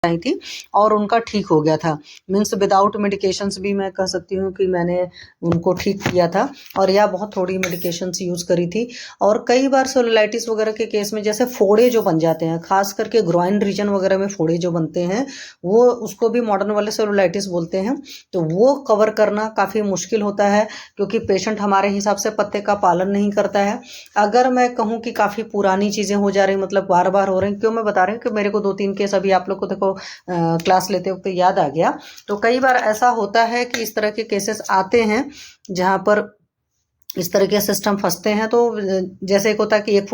आई थी और उनका ठीक हो गया था। मीन्स विदाउट मेडिकेशंस भी मैं कह सकती हूँ कि मैंने उनको ठीक किया था और या बहुत थोड़ी मेडिकेशंस यूज़ करी थी। और कई बार सेलुलाइटिस वगैरह के केस में जैसे फोड़े जो बन जाते हैं, खास करके ग्रॉइन रीजन वगैरह में फोड़े जो बनते हैं, वो उसको भी मॉडर्न वाले सेलुलाइटिस बोलते हैं। तो वो कवर करना काफ़ी मुश्किल होता है क्योंकि पेशेंट हमारे हिसाब से पत्ते का पालन नहीं करता है। अगर मैं कहूँ कि काफ़ी पुरानी चीज़ें हो जा रही, मतलब बार बार हो रही, क्यों मैं बता रही हूँ कि मेरे को 2-3 केस अभी आप लोग को देखो क्लास लेते वक्त याद आ गया। तो कई बार ऐसा होता है कि इस तरह के केसेस आते हैं जहाँ पर इस तरह के सिस्टम फंसते हैं। तो जैसे एक होता है कि एक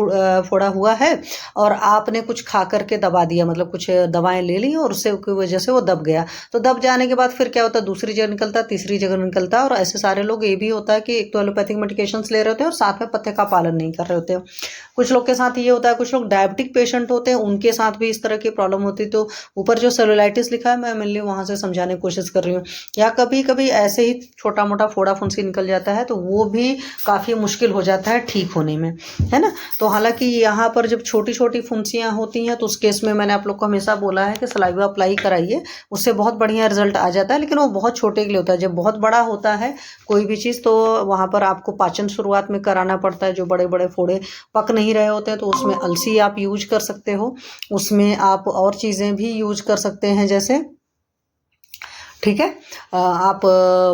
फोड़ा हुआ है और आपने कुछ खा करके दबा दिया, मतलब कुछ दवाएं ले ली और उससे की वजह से वो दब गया। तो दब जाने के बाद फिर क्या होता है, दूसरी जगह निकलता है, तीसरी जगह निकलता है। और ऐसे सारे लोग, ये भी होता है कि एक तो एलोपैथिक मेडिकेशन ले रहे होते हैं और साथ में पत्ते का पालन नहीं कर रहे होते हैं। कुछ लोग के साथ ये होता है, कुछ लोग डायबिटिक पेशेंट होते हैं, उनके साथ भी इस तरह की प्रॉब्लम होती है। तो ऊपर जो सेलुलाइटिस लिखा है मैं मेनली वहां से समझाने की कोशिश कर रही हूँ। या कभी कभी ऐसे ही छोटा मोटा फोड़ा फुंसी निकल जाता है तो वो भी काफ़ी मुश्किल हो जाता है ठीक होने में, है ना। तो हालांकि यहाँ पर जब छोटी छोटी फुंसियाँ होती हैं तो उस केस में मैंने आप लोग को हमेशा बोला है कि सलाइवा अप्लाई कराइए, उससे बहुत बढ़िया रिजल्ट आ जाता है। लेकिन वो बहुत छोटे के लिए होता है। जब बहुत बड़ा होता है कोई भी चीज़ तो वहाँ पर आपको पाचन शुरुआत में कराना पड़ता है। जो बड़े बड़े फोड़े पक नहीं रहे होते हैं तो उसमें अलसी आप यूज कर सकते हो, उसमें आप और चीज़ें भी यूज कर सकते हैं जैसे, ठीक है। आप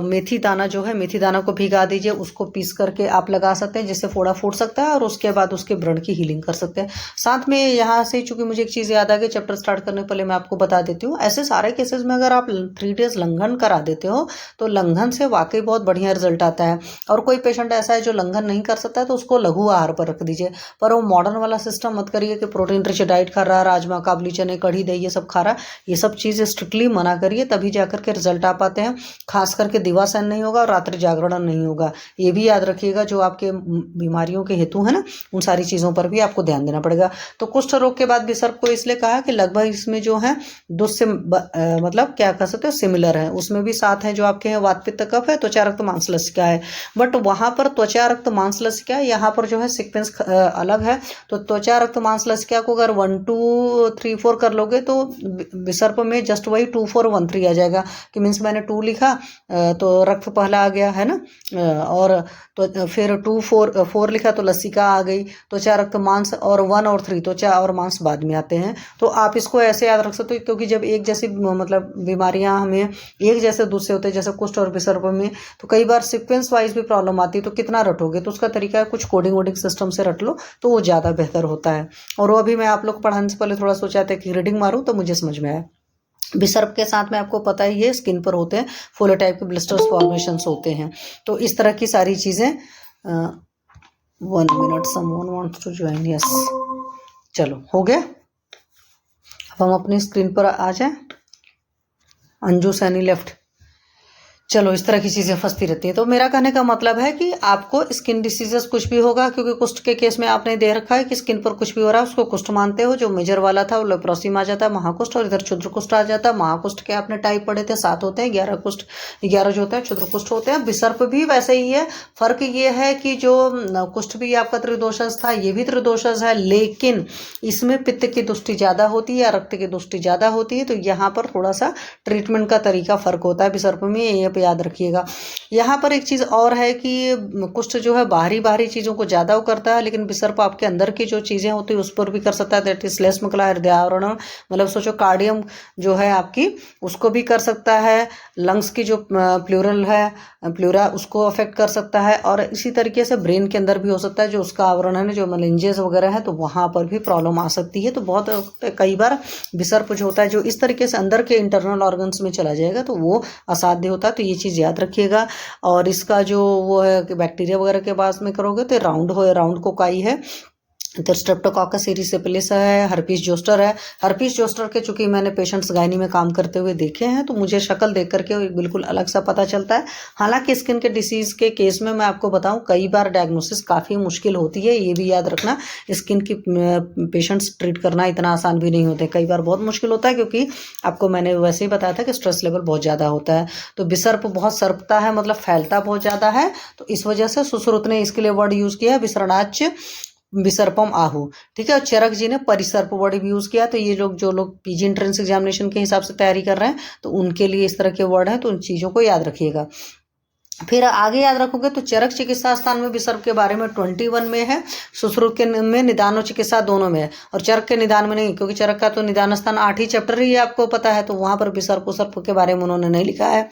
मेथी दाना जो है, मेथी दाना को भिगा दीजिए, उसको पीस करके आप लगा सकते हैं जिससे फोड़ा फूट सकता है और उसके बाद उसके व्रण की हीलिंग कर सकते हैं। साथ में यहाँ से चूंकि मुझे एक चीज़ याद आ गई, चैप्टर स्टार्ट करने पहले मैं आपको बता देती हूँ, ऐसे सारे केसेस में अगर आप 3 डेज लंघन करा देते हो तो लंघन से वाकई बहुत बढ़िया रिजल्ट आता है। और कोई पेशेंट ऐसा है जो लंघन नहीं कर सकता है तो उसको लघु आहार पर रख दीजिए। पर वो मॉडर्न वाला सिस्टम मत करिए कि प्रोटीन रिच डाइट खा रहा, राजमा काबली चने कढ़ी दही ये सब खा रहा। ये सब चीज़ स्ट्रिक्टली मना करिए, तभी जाकर के रिजल्ट आ पाते हैं। खास करके दिवासन नहीं होगा और रात्रि जागरण नहीं होगा। ये भी याद रखिएगा, जो आपके बीमारियों के हेतु है ना, उन सारी चीज़ों पर भी आपको ध्यान देना पड़ेगा। तो कुष्ठ रोग के बाद विसर्प को इसलिए कहा कि लगभग इसमें जो है दूसरे मतलब क्या कह सकते हो सिमिलर है। उसमें भी साथ है जो आपके हैं वात पित्त कफ है, त्वचा रक्त मांस लसिका है। बट वहां पर त्वचा रक्त मांस लसिका है, यहाँ पर जो है सिक्वेंस अलग है। तो त्वचा रक्त मांस लसिका को अगर 1 2 3 4 कर लोगे तो विसर्प में जस्ट वही 2 4 1 3 आ जाएगा। कि मीन्स मैंने 2 लिखा तो रक्त पहला आ गया है ना, और तो फिर 2 4 लिखा तो लसिका आ गई, त्वचा रक्त मांस, और 1 और 3 त्वचा और मांस बाद में आते हैं। तो आप इसको ऐसे याद रख सकते हो क्योंकि जब एक जैसी मतलब बीमारियां हमें एक जैसे दूसरे होते हैं जैसे कुष्ठ और विसर्प में, तो कई बार सीक्वेंस वाइज भी प्रॉब्लम आती है। तो कितना रटोगे, तो उसका तरीका है कुछ कोडिंग वोडिंग सिस्टम से रट लो तो वो ज़्यादा बेहतर होता है। और वो अभी मैं आप लोग पढ़ाने से पहले थोड़ा सोचा था कि रीडिंग मारूं तो मुझे समझ में आया। विसर्प के साथ में आपको पता ही है स्किन पर होते हैं फोले टाइप के ब्लिस्टर्स फॉर्मेशंस होते हैं। तो इस तरह की सारी चीज़ें 1 minute someone wants to join, yes चलो हो गया। अब हम अपनी स्क्रीन पर आ जाएं। अंजू सैनी लेफ्ट। चलो इस तरह की चीज़ें फंसती रहती हैं। तो मेरा कहने का मतलब है कि आपको स्किन डिसीजेस कुछ भी होगा, क्योंकि कुष्ठ के केस में आपने दे रखा है कि स्किन पर कुछ भी हो रहा है उसको कुष्ठ मानते हो। जो मेजर वाला था वो लेप्रोसी आ जाता है महाकुष्ठ, और इधर क्षुद्र कुष्ठ आ जाता है। महाकुष्ठ के आपने टाइप पढ़े थे 7 होते हैं, 11 कुष्ठ 11 जो होते हैं क्षुद्र कुष्ठ होते हैं। विसर्प भी वैसे ही है। फर्क ये है कि जो कुष्ठ भी आपका त्रिदोषज था, ये भी त्रिदोषज है, लेकिन इसमें पित्त की दुष्टि ज़्यादा होती है या रक्त की दुष्टि ज़्यादा होती है। तो यहाँ पर थोड़ा सा ट्रीटमेंट का तरीका फर्क होता है विसर्प में, ये याद रखिएगा। यहाँ पर एक चीज़ और है कि कुष्ठ जो है बाहरी चीज़ों को ज़्यादा करता है, लेकिन विसर्प आपके अंदर की जो चीज़ें होती है उस पर भी कर सकता है। दैट इज श्लेष्मकला हृदय आवरण, मतलब सोचो कार्डियम जो है आपकी, उसको भी कर सकता है। लंग्स की जो प्लूरल है, प्लूरा, उसको अफेक्ट कर सकता है। और इसी तरीके से ब्रेन के अंदर भी हो सकता है, जो उसका आवरण है ना, जो मेनिंजेस वगैरह है, तो वहाँ पर भी प्रॉब्लम आ सकती है। तो बहुत कई बार विसर्प जो होता है जो इस तरीके से अंदर के इंटरनल ऑर्गन्स में चला जाएगा तो वो असाध्य होता है। तो ये चीज़ याद रखिएगा। और इसका जो वो है कि बैक्टीरिया वगैरह के पास में करोगे तो राउंड कोकाई है, इधर स्ट्रेप्टोकॉकस एरिसेपिलिस है, हर्पीस जोस्टर है। हर्पीस जोस्टर के चूंकि मैंने पेशेंट्स गायनी में काम करते हुए देखे हैं तो मुझे शक्ल देख करके बिल्कुल अलग सा पता चलता है। हालांकि स्किन के डिसीज के केस में मैं आपको बताऊं कई बार डायग्नोसिस काफ़ी मुश्किल होती है, ये भी याद रखना। स्किन की पेशेंट्स ट्रीट करना इतना आसान भी नहीं होता है, कई बार बहुत मुश्किल होता है, क्योंकि आपको मैंने वैसे ही बताया था कि स्ट्रेस लेवल बहुत ज़्यादा होता है। तो विसर्प बहुत सरपता है, मतलब फैलता बहुत ज़्यादा है। तो इस वजह से सुश्रुत ने इसके लिए वर्ड यूज़ किया है विसरणाच विसर्पम आहू, ठीक है। और चरक जी ने परिसर्प वर्ड भी यूज़ किया। तो ये लोग जो लोग पीजी एंट्रेंस एग्जामिनेशन के हिसाब से तैयारी कर रहे हैं तो उनके लिए इस तरह के वर्ड हैं, तो उन चीज़ों को याद रखिएगा। फिर आगे याद रखोगे तो चरक चिकित्सा स्थान में विसर्प के बारे में 21 में है, सुश्रुत के में निदान और चिकित्सा दोनों में है, और चरक के निदान में नहीं, क्योंकि चरक का तो निदान स्थान 8 ही चैप्टर ही आपको पता है, तो वहाँ पर विसर्प उसर्प के बारे में उन्होंने नहीं लिखा है।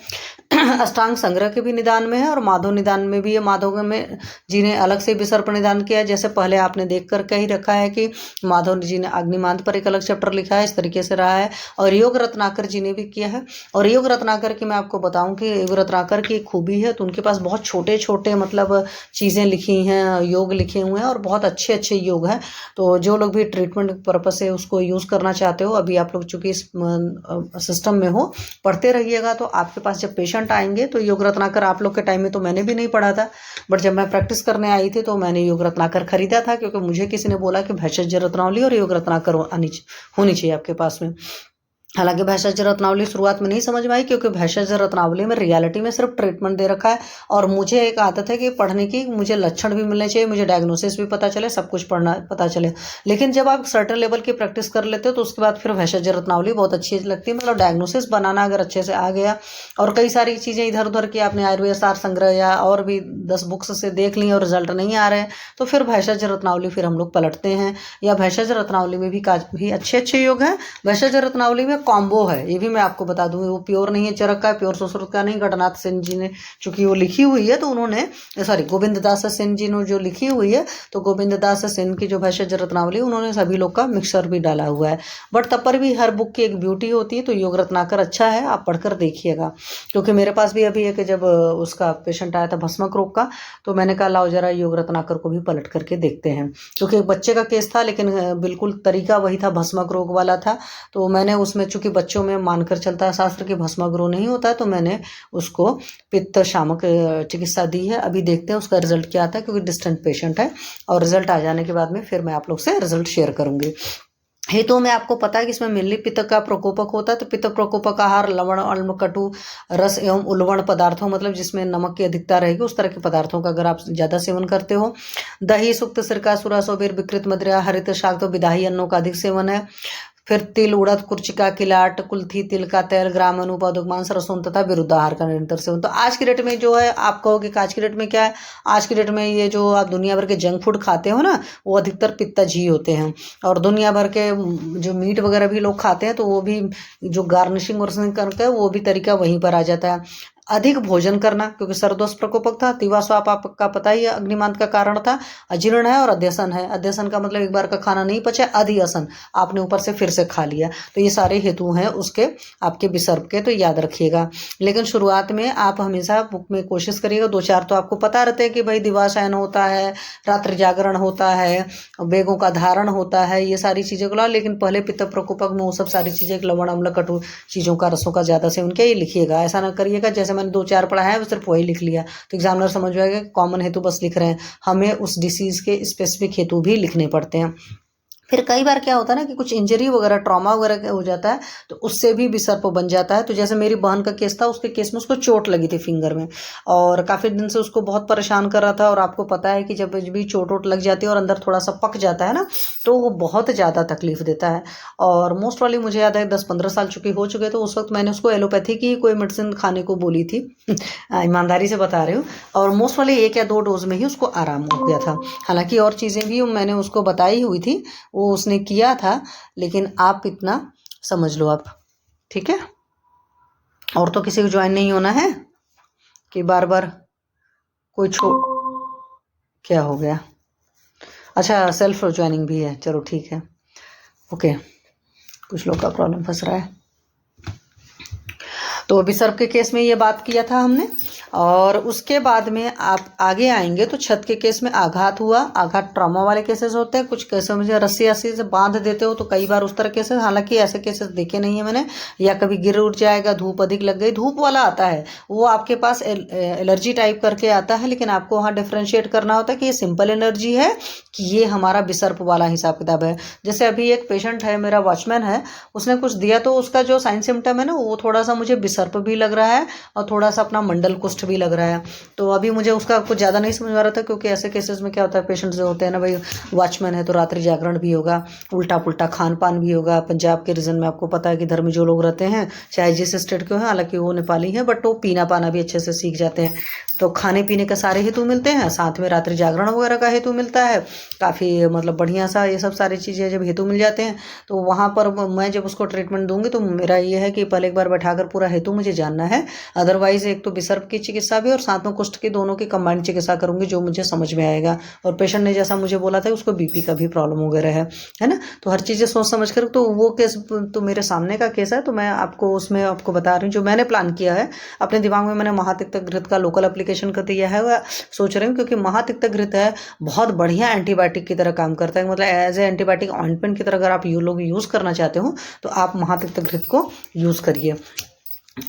अष्टांग संग्रह के भी निदान में है और माधव निदान में भी है। माधव में जी ने अलग से विसर्प निदान किया है, जैसे पहले आपने देख कर के ही रखा है कि माधव जी ने अग्निमांत पर एक अलग चैप्टर लिखा है, इस तरीके से रहा है। और योग रत्नाकर जी ने भी किया है। और योग रत्नाकर की मैं आपको बताऊं कि योग रत्नाकर की एक खूबी है, तो उनके पास बहुत छोटे छोटे मतलब चीज़ें लिखी हैं, योग लिखे हुए हैं और बहुत अच्छे अच्छे योग हैं। तो जो लोग भी ट्रीटमेंट पर्पज से उसको यूज़ करना चाहते हो, अभी आप लोग चूँकि इस सिस्टम में हो, पढ़ते रहिएगा, तो आपके पास जब पेशेंट आएंगे तो योग रत्नाकर आप लोग के टाइम में तो मैंने भी नहीं पढ़ा था, बट जब मैं प्रैक्टिस करने आई थी तो मैंने योग रत्नाकर खरीदा था, क्योंकि मुझे किसी ने बोला कि भेषज रत्नावली और योग रत्नाकर होनी चाहिए आपके पास में। हालांकि भेषज रत्नावली शुरुआत में नहीं समझ में आई, क्योंकि भेषज रत्नावली में रियलिटी में सिर्फ ट्रीटमेंट दे रखा है, और मुझे एक आदत है कि पढ़ने की, मुझे लक्षण भी मिलने चाहिए, मुझे डायग्नोसिस भी पता चले, सब कुछ पढ़ना पता चले। लेकिन जब आप सर्टेन लेवल की प्रैक्टिस कर लेते हो तो उसके बाद फिर भेषज रत्नावली बहुत अच्छी लगती है। मतलब डायग्नोसिस बनाना अगर अच्छे से आ गया, और कई सारी चीज़ें इधर उधर की आपने आयुर्वेद सार संग्रह या और भी 10 बुक्स से देख ली और रिजल्ट नहीं आ रहे हैं, तो फिर भेषज रत्नावली फिर हम लोग पलटते हैं। या भेषज रत्नावली में भी काफ़ी अच्छे अच्छे योग हैं। भेषज रत्नावली में कॉम्बो है, ये भी मैं आपको बता दूं, वो प्योर नहीं है चरक का, प्योर सुश्रुत का नहीं। घटनाथ सेन जी ने चूंकि वो लिखी हुई है, तो उन्होंने गोविंद दास सेन जी ने जो लिखी हुई है, तो गोविंद दास सेन की जो भेषज रत्नावली उन्होंने सभी लोग का मिक्सर भी डाला हुआ है। बट तब पर भी हर बुक की एक ब्यूटी होती है, तो योग रत्नाकर अच्छा है, आप पढ़कर देखिएगा। क्योंकि मेरे पास भी अभी एक जब उसका पेशेंट आया था भस्मक रोग का, तो मैंने कहा लाओ जरा योग रत्नाकर को भी पलट करके देखते हैं, क्योंकि एक बच्चे का केस था, लेकिन बिल्कुल तरीका वही था, भस्मक रोग वाला था। तो मैंने उसमें चूंकि बच्चों में मानकर चलता है शास्त्र की भस्माग्रह नहीं होता है, तो मैंने उसको पित्त शामक चिकित्सा दी है। अभी देखते हैं उसका रिजल्ट क्या आता है, क्योंकि डिस्टेंट पेशेंट है, और रिजल्ट आ जाने के बाद में फिर मैं आप लोग से रिजल्ट शेयर करूंगी। हेतु में आपको पता है कि इसमें मेनली पित्त का प्रकोपक होता है, तो पित्त प्रकोपक आहार लवण अम्ल कटु रस एवं उलवण पदार्थों, मतलब जिसमें नमक की अधिकता रहेगी उस तरह के पदार्थों का अगर आप ज्यादा सेवन करते हो। दही सुक्त सिरका सुरा सोबीर विकृत मदिरा हरित शाक, तो विदाही अन्नों का अधिक सेवन है। फिर तिल उड़द कुर्चिका किलाट कुल्थी तिल का तेल ग्राम अनुपादक मांस रसोन तथा विरुद्धाहार का निरंतर सेवन। तो आज की डेट में जो है, आप कहोगे कि आज की डेट में क्या है, आज की डेट में ये जो आप दुनिया भर के जंक फूड खाते हो ना, वो अधिकतर पित्तज ही होते हैं। और दुनिया भर के जो मीट वगैरह भी लोग खाते हैं, तो वो भी जो गार्निशिंग वर्निशिंग करके वो भी तरीका वहीं पर आ जाता है। अधिक भोजन करना, क्योंकि सर्दोष प्रकोपक था, तीवा स्वाप आपका पता ही है अग्निमांत का कारण था। अजीर्ण है और अध्यसन है। अध्यसन का मतलब एक बार का खाना नहीं पचा, अधिअसन आपने ऊपर से फिर से खा लिया। तो ये सारे हेतु हैं उसके आपके विसर्प के, तो याद रखिएगा। लेकिन शुरुआत में आप हमेशा बुक में कोशिश करिएगा, 2-4 तो आपको पता रहते हैं कि भाई दिवाशयन होता है, रात्रि जागरण होता है, बेगों का धारण होता है, ये सारी चीज़ें को ला। लेकिन पहले पित्त प्रकोपक में वो सब सारी चीज़ें, लवण अम्ल कटु चीज़ों का, रसों का ज़्यादा सेवन किया, ये लिखिएगा। ऐसा ना करिएगा जैसे मैंने 2-4 पढ़ा है सिर्फ वही लिख लिया, तो एग्जामिनर समझ जाएगा कॉमन हेतु बस लिख रहे हैं। हमें उस डिसीज के स्पेसिफिक हेतु भी लिखने पड़ते हैं। फिर कई बार क्या होता है ना कि कुछ इंजरी वगैरह ट्रॉमा वगैरह हो जाता है, तो उससे भी विसर्प बन जाता है। तो जैसे मेरी बहन का केस था, उसके केस में उसको चोट लगी थी फिंगर में, और काफ़ी दिन से उसको बहुत परेशान कर रहा था। और आपको पता है कि जब भी चोट वोट लग जाती है और अंदर थोड़ा सा पक जाता है ना, तो वो बहुत ज़्यादा तकलीफ देता है। और मोस्ट वाली मुझे याद है 10-15 साल हो चुके, तो उस वक्त मैंने उसको एलोपैथी की कोई मेडिसिन खाने को बोली थी, ईमानदारी से बता रही हूँ। और मोस्ट वाली 1 या 2 डोज में ही उसको आराम हो गया था। हालांकि और चीज़ें भी मैंने उसको बताई हुई थी, वो उसने किया था, लेकिन आप इतना समझ लो आप, ठीक है। और तो किसी को ज्वाइन नहीं होना है कि बार बार कोई क्या हो गया। अच्छा, सेल्फ ज्वाइनिंग भी है, चलो ठीक है, ओके। कुछ लोग का प्रॉब्लम फंस रहा है। तो विसर्प के केस में ये बात किया था हमने। और उसके बाद में आप आगे आएंगे तो छत के केस में आघात हुआ, आघात ट्रॉमा वाले केसेस होते हैं। कुछ केसों में रस्सी से बांध देते हो, तो कई बार उस तरह केसेस, हालांकि ऐसे केसेस देखे नहीं है मैंने। या कभी गिर उठ जाएगा, धूप अधिक लग गई, धूप वाला आता है, वो आपके पास एलर्जी टाइप करके आता है, लेकिन आपको वहाँ डिफ्रेंशिएट करना होता है कि ये सिंपल एनर्जी है कि ये हमारा विसर्प वाला हिसाब किताब है। जैसे अभी एक पेशेंट है, मेरा वॉचमैन है, उसने कुछ दिया, तो उसका जो साइन सिम्टम है ना, वो थोड़ा सा मुझे विसर्प बिसर्प भी लग रहा है और थोड़ा सा अपना मंडल कुष्ठ भी लग रहा है। तो अभी मुझे उसका कुछ ज़्यादा नहीं समझ आ रहा था, क्योंकि ऐसे केसेस में क्या होता है, पेशेंट जो होते हैं ना भाई, वॉचमैन है तो रात्रि जागरण भी होगा, उल्टा पुल्टा खान पान भी होगा। पंजाब के रीजन में आपको पता है कि धर्म जो लोग रहते हैं, चाहे जिस स्टेट के हो, हालांकि वो नेपाली हैं, बट वो पीना पाना भी अच्छे से सीख जाते हैं। तो खाने पीने का सारे हेतु मिलते हैं, साथ में रात्रि जागरण वगैरह का हेतु मिलता है। काफ़ी मतलब बढ़िया सा ये सब सारी चीज़ें जब हेतु मिल जाते हैं, तो वहाँ पर मैं जब उसको ट्रीटमेंट दूंगी तो मेरा ये है कि पहले एक बार बैठाकर पूरा हेतु मुझे जानना है। अदरवाइज एक तो बिसर्प की चिकित्सा भी और साथ में कुष्ठ की, दोनों की कंबाइंड चिकित्सा करूंगी जो मुझे समझ में आएगा। और पेशेंट ने जैसा मुझे बोला था उसको बीपी का भी प्रॉब्लम वगैरह है ना, तो हर चीज़ें सोच समझ कर। तो वो केस तो मेरे सामने का केस है, तो मैं आपको उसमें आपको बता रही हूँ जो मैंने प्लान किया है अपने दिमाग में। मैंने महातिक्त घृत का लोकल एप्लीकेशन कर दिया है, वह सोच रही हूँ, क्योंकि महातिक्त घृत है बहुत बढ़िया एंटीबायोटिक की तरह काम करता है, मतलब एज ए एंटीबायोटिक ऑइंटमेंट की तरह अगर आप लोग यूज़ करना चाहते हो तो आप महातिक्त घृत को यूज़ करिए,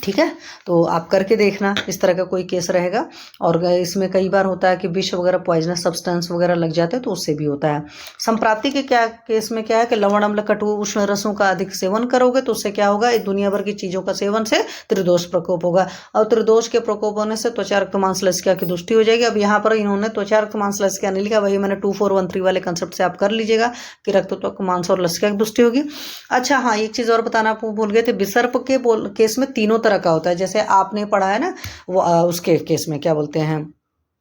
ठीक है। तो आप करके देखना, इस तरह का कोई केस रहेगा। और इसमें कई बार होता है कि विष वगैरह पॉइजनस सब्सटेंस वगैरह लग जाते हैं, तो उससे भी होता है। संप्राप्ति के क्या केस में क्या है कि लवण अम्ल कटु उष्ण रसों का अधिक सेवन करोगे तो उससे क्या होगा, दुनिया भर की चीज़ों का सेवन से त्रिदोष प्रकोप होगा, और त्रिदोष के प्रकोप होने से त्वचा रक्त मांस लसिका की दुष्टि हो जाएगी। अब यहाँ पर इन्होंने त्वचा रक्त मांस लसिका नहीं लिखा, वही मैंने 2413 वाले कंसेप्ट से आप कर लीजिएगा कि रक्त त्वक मांस और लसिका की दुष्टि होगी। अच्छा हाँ, एक चीज़ और बताना आपको भूल गए थे, बिसर्प के केस में तीनों तरह का होता है। जैसे आपने पढ़ा है ना वो उसके केस में क्या बोलते हैं,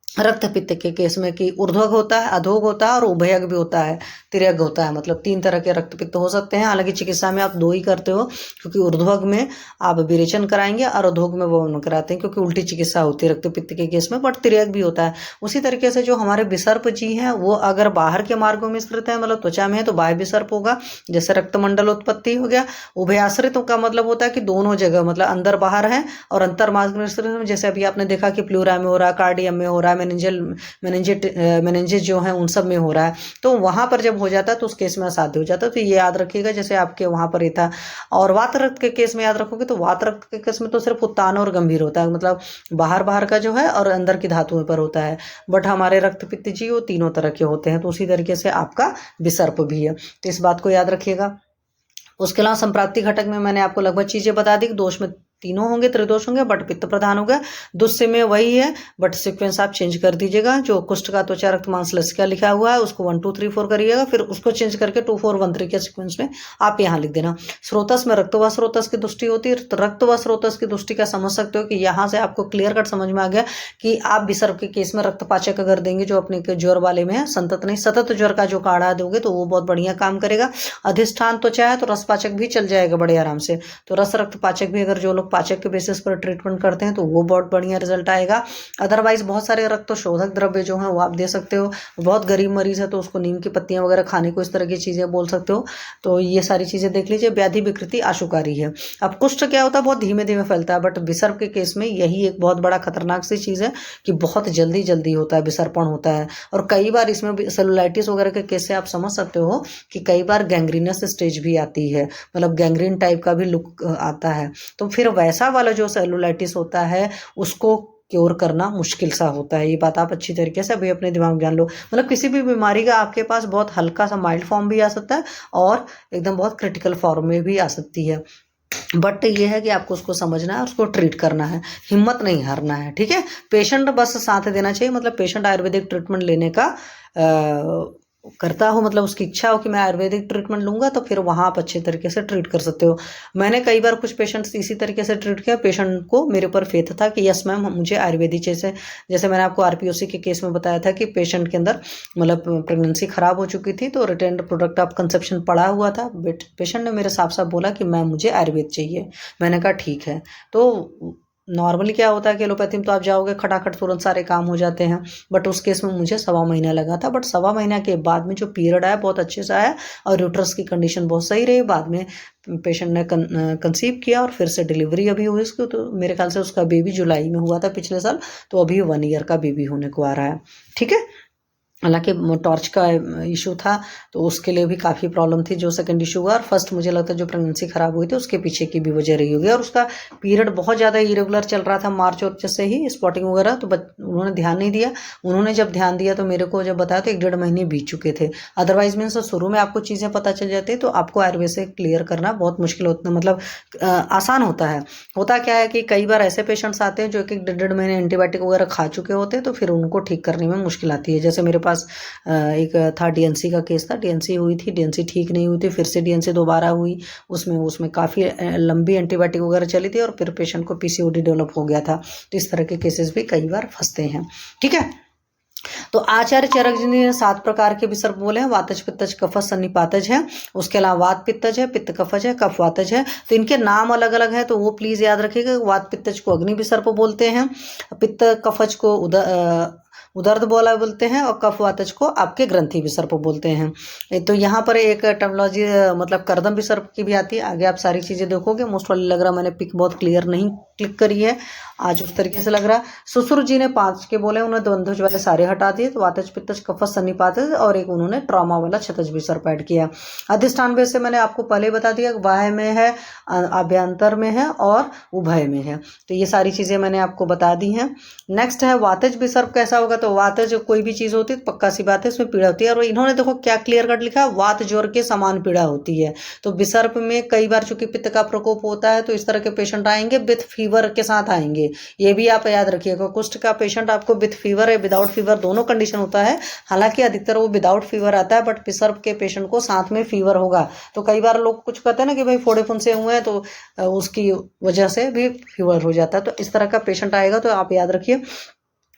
रक्त पित्त के केस में कि ऊर्ध्वग होता है, अधोग होता है और उभयग भी होता है, तिर्यक होता है, मतलब 3 तरह के रक्त पित्त हो सकते हैं। हालांकि चिकित्सा में आप 2 ही करते हो, क्योंकि ऊर्ध्वग में आप विरेचन कराएंगे और अधोग में वमन कराते हैं, क्योंकि उल्टी चिकित्सा होती है रक्त पित्त के केस में, बट तिर्यक भी होता है। उसी तरीके से जो हमारे बिसर्प जी हैं वो अगर बाहर के मार्गों में स्थित है, मतलब त्वचा में है, तो बाह्य बिसर्प होगा, जैसे रक्तमंडल उत्पत्ति हो गया। उभयाश्रित का मतलब होता है कि दोनों जगह, मतलब अंदर बाहर है और अंतर मार्ग में स्थित, जैसे अभी आपने देखा कि प्लूरा में हो रहा है, कार्डियम में हो रहा है, मेनिंजेस जो है उन सब में हो रहा है, तो वहां पर जब हो जाता है तो उस केस में असाध्य हो जाता है। तो ये याद रखिएगा, जैसे आपके वहां पर ही था। और वात रक्त के केस में याद रखोगे तो वात रक्त के केस में तो सिर्फ उत्तान और गंभीर होता है, मतलब बाहर बाहर का जो है और अंदर की धातुओं पर होता है। बट हमारे रक्त पित्त जी वो तीनों तरह के होते हैं, तो उसी तरीके से आपका विसर्प भी है, तो इस बात को याद रखिएगा। उसके अलावा संप्राप्ति घटक में मैंने आपको लगभग चीजें बता दी कि दोष में तीनों होंगे, त्रिदोष होंगे, बट पित्त प्रधान होगा। दुष्य में वही है, बट सीक्वेंस आप चेंज कर दीजिएगा। जो कुष्ठ का त्वचा रक्त मांस लसिका लिखा हुआ है उसको 1 2 3 4 करिएगा, फिर उसको चेंज करके 2 4 1 3 के सीक्वेंस में आप यहाँ लिख देना। स्रोतस में रक्त व स्रोतस की दृष्टि होती है, तो रक्त व स्रोतस की दृष्टि का समझ सकते हो कि यहाँ से आपको क्लियर कट समझ में आ गया कि आप विसर्प के केस में रक्तपाचक अगर देंगे जो अपने ज्वर वाले में है, संतत नहीं सतत ज्वर का जो काढ़ा दोगे तो वो बहुत बढ़िया काम करेगा। अधिष्ठान त्वचा है तो रसपाचक भी चल जाएगा बड़े आराम से, तो रस रक्तपाचक भी अगर जो लोग पाचक के बेसिस पर ट्रीटमेंट करते हैं तो वो बहुत बढ़िया रिजल्ट आएगा। अदरवाइज बहुत सारे रक्त शोधक द्रव्य जो हैं वो आप दे सकते हो। बहुत गरीब मरीज है तो उसको नीम की पत्तियां वगैरह खाने को, इस तरह की चीजें बोल सकते हो। तो ये सारी चीजें देख लीजिए। व्याधि विकृति आशुकारी है। अब कुष्ठ क्या होता है, बहुत धीमे धीमे फैलता है, बट विसर्प के केस में यही एक बहुत बड़ा खतरनाक सी चीज है कि बहुत जल्दी जल्दी होता है, विसर्पण होता है। और कई बार इसमें सेलुलाइटिस वगैरह के केस से आप समझ सकते हो कि कई बार गैंग्रीनस स्टेज भी आती है, मतलब गैंग्रीन टाइप का भी लुक आता है। तो फिर वैसा वाला जो सेलुलाइटिस होता है उसको क्योर करना मुश्किल सा होता है। ये बात आप अच्छी तरीके से अभी अपने दिमाग में जान लो। मतलब किसी भी बीमारी का आपके पास बहुत हल्का सा माइल्ड फॉर्म भी आ सकता है और एकदम बहुत क्रिटिकल फॉर्म में भी आ सकती है, बट ये है कि आपको उसको समझना है, उसको ट्रीट करना है, हिम्मत नहीं हारना है, ठीक है। पेशेंट बस साथ देना चाहिए, मतलब पेशेंट आयुर्वेदिक ट्रीटमेंट लेने का करता हो, मतलब उसकी इच्छा हो कि मैं आयुर्वेदिक ट्रीटमेंट लूंगा, तो फिर वहाँ आप अच्छे तरीके से ट्रीट कर सकते हो। मैंने कई बार कुछ पेशेंट्स इसी तरीके से ट्रीट किया, पेशेंट को मेरे ऊपर फेथ था कि यस मैम मुझे आयुर्वेदिक जैसे मैंने आपको आरपीओसी के केस में बताया था कि पेशेंट के अंदर मतलब प्रेगनेंसी खराब हो चुकी थी, तो रिटेन्ड प्रोडक्ट ऑफ कंसेप्शन पड़ा हुआ था। पेशेंट ने मेरे साफ साफ बोला कि मैम मुझे आयुर्वेद चाहिए। मैंने कहा ठीक है। तो नॉर्मली क्या होता है कि एलोपैथी में तो आप जाओगे खटाखट तुरंत सारे काम हो जाते हैं, बट उस केस में मुझे 1.25 महीना लगा था। बट 1.25 महीना के बाद में जो पीरियड आया बहुत अच्छे से आया और यूट्रस की कंडीशन बहुत सही रही। बाद में पेशेंट ने कंसीव किया और फिर से डिलीवरी अभी हुई उसकी, तो मेरे ख्याल से उसका बेबी जुलाई में हुआ था पिछले साल, तो अभी 1 ईयर का बेबी होने को आ रहा है, ठीक है। हालांकि टॉर्च का इशू था तो उसके लिए भी काफ़ी प्रॉब्लम थी, जो सेकंड इशू हुआ। और फर्स्ट मुझे लगता है जो प्रेगनेंसी ख़राब हुई थी उसके पीछे की भी वजह रही होगी। और उसका पीरियड बहुत ज़्यादा इरेगुलर चल रहा था मार्च और से ही, स्पॉटिंग वगैरह, तो उन्होंने ध्यान नहीं दिया। उन्होंने जब ध्यान दिया तो मेरे को जब बताया तो 1-1.5 महीने बीत चुके थे। अदरवाइज मीन्स शुरू में आपको चीज़ें पता चल जाती है तो आपको आयुर्वेद से क्लियर करना बहुत मुश्किल होता है, मतलब आसान होता है। होता क्या है कि कई बार ऐसे पेशेंट्स आते हैं जो 1-1 1.5 महीने एंटीबायोटिक वगैरह खा चुके होते हैं, तो फिर उनको ठीक करने में मुश्किल आती है। जैसे मेरे पास एक था डीएनसी का केस था, डीएनसी हुई थी, डीएनसी ठीक नहीं हुई थी, फिर से डीएनसी दोबारा हुई, उसमें काफ़ी लंबी एंटीबायोटिक वगैरह चली थी और फिर पेशेंट को पीसीओडी डेवलप हो गया था। तो इस तरह के केसेस भी कई बार फंसते हैं। ठीक है, तो आचार्य चरक जी ने 7 प्रकार के विसर्प बोले हैं। वातज, पित्तज, कफज, सन्निपातज है। उसके अलावा वात पित्तज है, पित्त कफज है, कफ वातज है। तो इनके नाम अलग अलग है, तो वो प्लीज याद रखिएगा। वात पित्तज को अग्नि विसर्प बोलते हैं, पित्त कफज को उदर्द बोला बोलते हैं, और कफ वातज को आपके ग्रंथि विसर्प बोलते हैं। तो यहाँ पर एक टर्मिनोलॉजी मतलब कर्दम विसर्प की भी आती है। आगे आप सारी चीज़ें देखोगे। मोस्ट वाली लग रहा मैंने पिक बहुत क्लियर नहीं क्लिक करी है आज, उस तरीके से लग रहा। सुश्रुत जी ने 5 के बोले, उन्होंने द्वंद्वज वाले सारे हटा दिए। तो वातज, पित्तज, कफज, सन्निपातज, और एक उन्होंने ट्रॉमा वाला क्षतज विसर्प ऐड किया। अधिष्ठान वैसे मैंने आपको पहले बता दिया, बाह्य में है, आभ्यंतर में है और उभय में है। तो ये सारी चीज़ें मैंने आपको बता दी हैं। नेक्स्ट है वातज विसर्प कैसा होगा। तो वातज कोई भी चीज़ होती है तो पक्का सी बात है उसमें पीड़ा होती है। और इन्होंने देखो क्या क्लियर कट लिखा है, वात ज्वर के समान पीड़ा होती है। तो विसर्प में कई बार चूंकि पित्त का प्रकोप होता है तो इस तरह के पेशेंट आएंगे, विथ फीवर के साथ आएंगे। ये भी आप याद रखिएगा, कुष्ठ का पेशेंट आपको विथ फीवर है, विदाउट फीवर, दोनों कंडीशन होता है। हालांकि अधिकतर वो विदाउट फीवर आता है, बट विसर्प के पेशेंट को साथ में फीवर होगा। तो कई बार लोग कुछ कहते हैं ना कि भाई फोड़े फुंसे हुए हैं, तो उसकी वजह से भी फीवर हो जाता है। तो इस तरह का पेशेंट आएगा तो आप याद रखिए,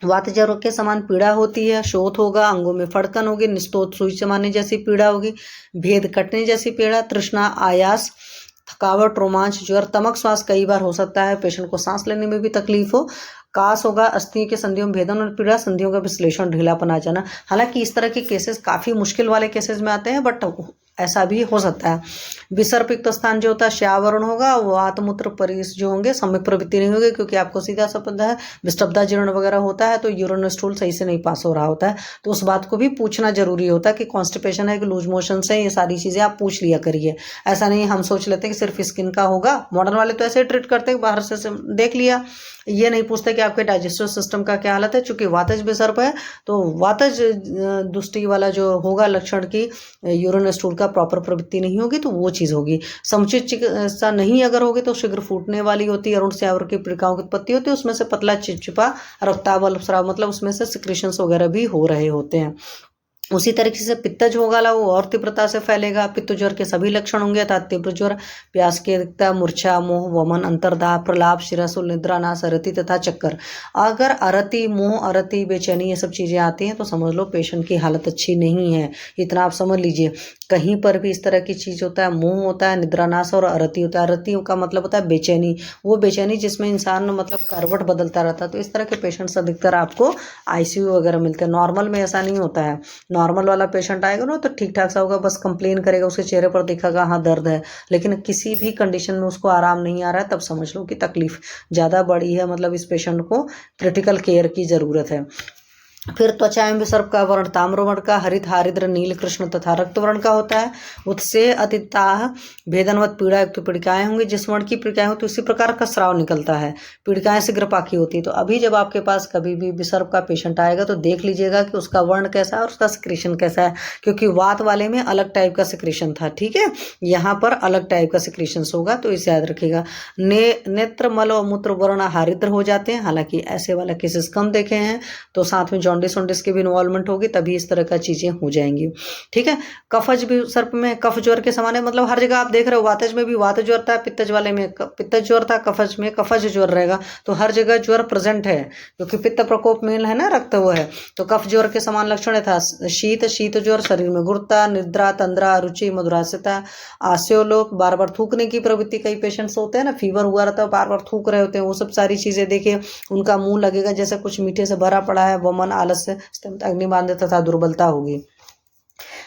वात ज्वर के समान पीड़ा होती है, शोथ होगा, अंगों में फड़कन होगी, निस्तोत सुई चमाने जैसी पीड़ा होगी, भेद कटने जैसी पीड़ा, तृष्णा, आयास, थकावट, रोमांच, ज्वर, तमक श्वास कई बार हो सकता है। पेशेंट को सांस लेने में भी तकलीफ हो, कास होगा, अस्थियों के संधियों में भेदन और पीड़ा, संधियों का विश्लेषण, ढीलापन आ जाना। हालांकि इस तरह के केसेस काफ़ी मुश्किल वाले केसेस में आते हैं, बट ऐसा भी हो सकता है। विसर्प युक्त स्थान जो होता है श्यावरण होगा, वात मूत्र परिस जो होंगे सम्यक प्रवृत्ति नहीं होगी, क्योंकि आपको सीधा सा पता है विस्तब्धा जीर्ण वगैरह होता है तो यूरिन स्टूल सही से नहीं पास हो रहा होता है। तो उस बात को भी पूछना जरूरी होता है कि कॉन्स्टिपेशन है कि लूज मोशन है, ये सारी चीज़ें आप पूछ लिया करिए। ऐसा नहीं हम सोच लेते कि सिर्फ स्किन का होगा। मॉडर्न वाले तो ऐसे ट्रीट करते हैं, बाहर से देख लिया, ये नहीं पूछते कि आपके डाइजेस्टिव सिस्टम का क्या हालत है। चूंकि वातज विसर्प है तो वातज दुष्टि वाला जो होगा लक्षण की यूरिन स्टूल का प्रॉपर प्रवृत्ति नहीं होगी, तो वो चीज़ होगी। समुचित चिकित्सा नहीं अगर होगी तो शीघ्र फूटने वाली होती है, अरुण स्यावर की पीड़िकाओं की उत्पत्ति होती है, उसमें से पतला चिपचिपा रक्ताभ अल्पस्राव, मतलब उसमें से सिक्रेशंस वगैरह भी हो रहे होते हैं। उसी तरीके से पित्तज होगा वो और तीव्रता से फैलेगा। पित्त ज्वर के सभी लक्षण होंगे, अर्थात तीव्र ज्वर, प्यास की अधिकता, मूर्छा, मोह, वमन, अंतर्दाह, प्रलाप, शिरसुल, निद्रा नाश, अरति तथा चक्कर। अगर अरति, मोह, अरति, बेचैनी ये सब चीज़ें आती हैं तो समझ लो पेशेंट की हालत अच्छी नहीं है। इतना आप समझ लीजिए। कहीं पर भी इस तरह की चीज़ होता है, मोह होता है, निद्रा नाश और अरति होता है। अरति का मतलब होता है बेचैनी, वो बेचैनी जिसमें इंसान मतलब करवट बदलता रहता है। तो इस तरह के पेशेंट्स अधिकतर आपको आईसीयू वगैरह मिलते हैं। नॉर्मल में ऐसा नहीं होता है। नॉर्मल वाला पेशेंट आएगा ना तो ठीक ठाक सा होगा, बस कंप्लेन करेगा, उसके चेहरे पर दिखेगा हाँ दर्द है, लेकिन किसी भी कंडीशन में उसको आराम नहीं आ रहा है, तब समझ लो कि तकलीफ ज़्यादा बड़ी है, मतलब इस पेशेंट को क्रिटिकल केयर की ज़रूरत है। फिर त्वचा एवं विसर्प का वर्ण ताम्र वर्ण का, हरित, हारिद्र, नील, कृष्ण तथा रक्त वर्ण का होता है। उत्से अतिताह भेदनवत पीड़ा युक्त पीड़िकाएं होंगी। जिस वर्ण की पीड़िकाएं होती है उसी प्रकार का स्राव निकलता है। पीड़िकाएं शीघ्रपाकी होती है। तो अभी जब आपके पास कभी भी विसर्प का पेशेंट आएगा तो देख लीजिएगा कि उसका वर्ण कैसा है और उसका सिक्रेशन कैसा है, क्योंकि वात वाले में अलग टाइप का सिक्रेशन था, ठीक है, यहाँ पर अलग टाइप का सिक्रेशन होगा, तो इसे याद रखिएगा। नेत्र, मल और मूत्र वर्ण हारिद्र हो जाते हैं। हालांकि ऐसे वाला केसेस कम देखे हैं, तो साथ में जॉन्डिस की भी इन्वॉल्वमेंट होगी, तभी इस तरह का चीजें हो जाएंगी, ठीक है। कफज भी सर्प में कफ ज्वर के समान है, मतलब हर जगह आप देख रहे हो, वातज में भी वात ज्वर था, पित्तज वाले में पित्तज ज्वर था, कफज में कफज ज्वर रहेगा। तो हर जगह ज्वर प्रेजेंट है, क्योंकि पित्त प्रकोप में है ना, रक्त वो है। तो कफ ज्वर के समान लक्षण था शीत, शीत ज्वर, शरीर में गुरुता, निद्रा, तंद्रा, रुचि, मधुरास्यता, आस्योलोक, बार बार थूकने की प्रवृत्ति। कई पेशेंट्स होते हैं ना, फीवर हुआ रहता है, बार बार थूक रहे होते हैं, वो सब सारी चीजें देखिए। उनका मुंह लगेगा जैसे कुछ मीठे से भरा पड़ा है। वमन, आलस्य, अग्निबांध तथा दुर्बलता होगी।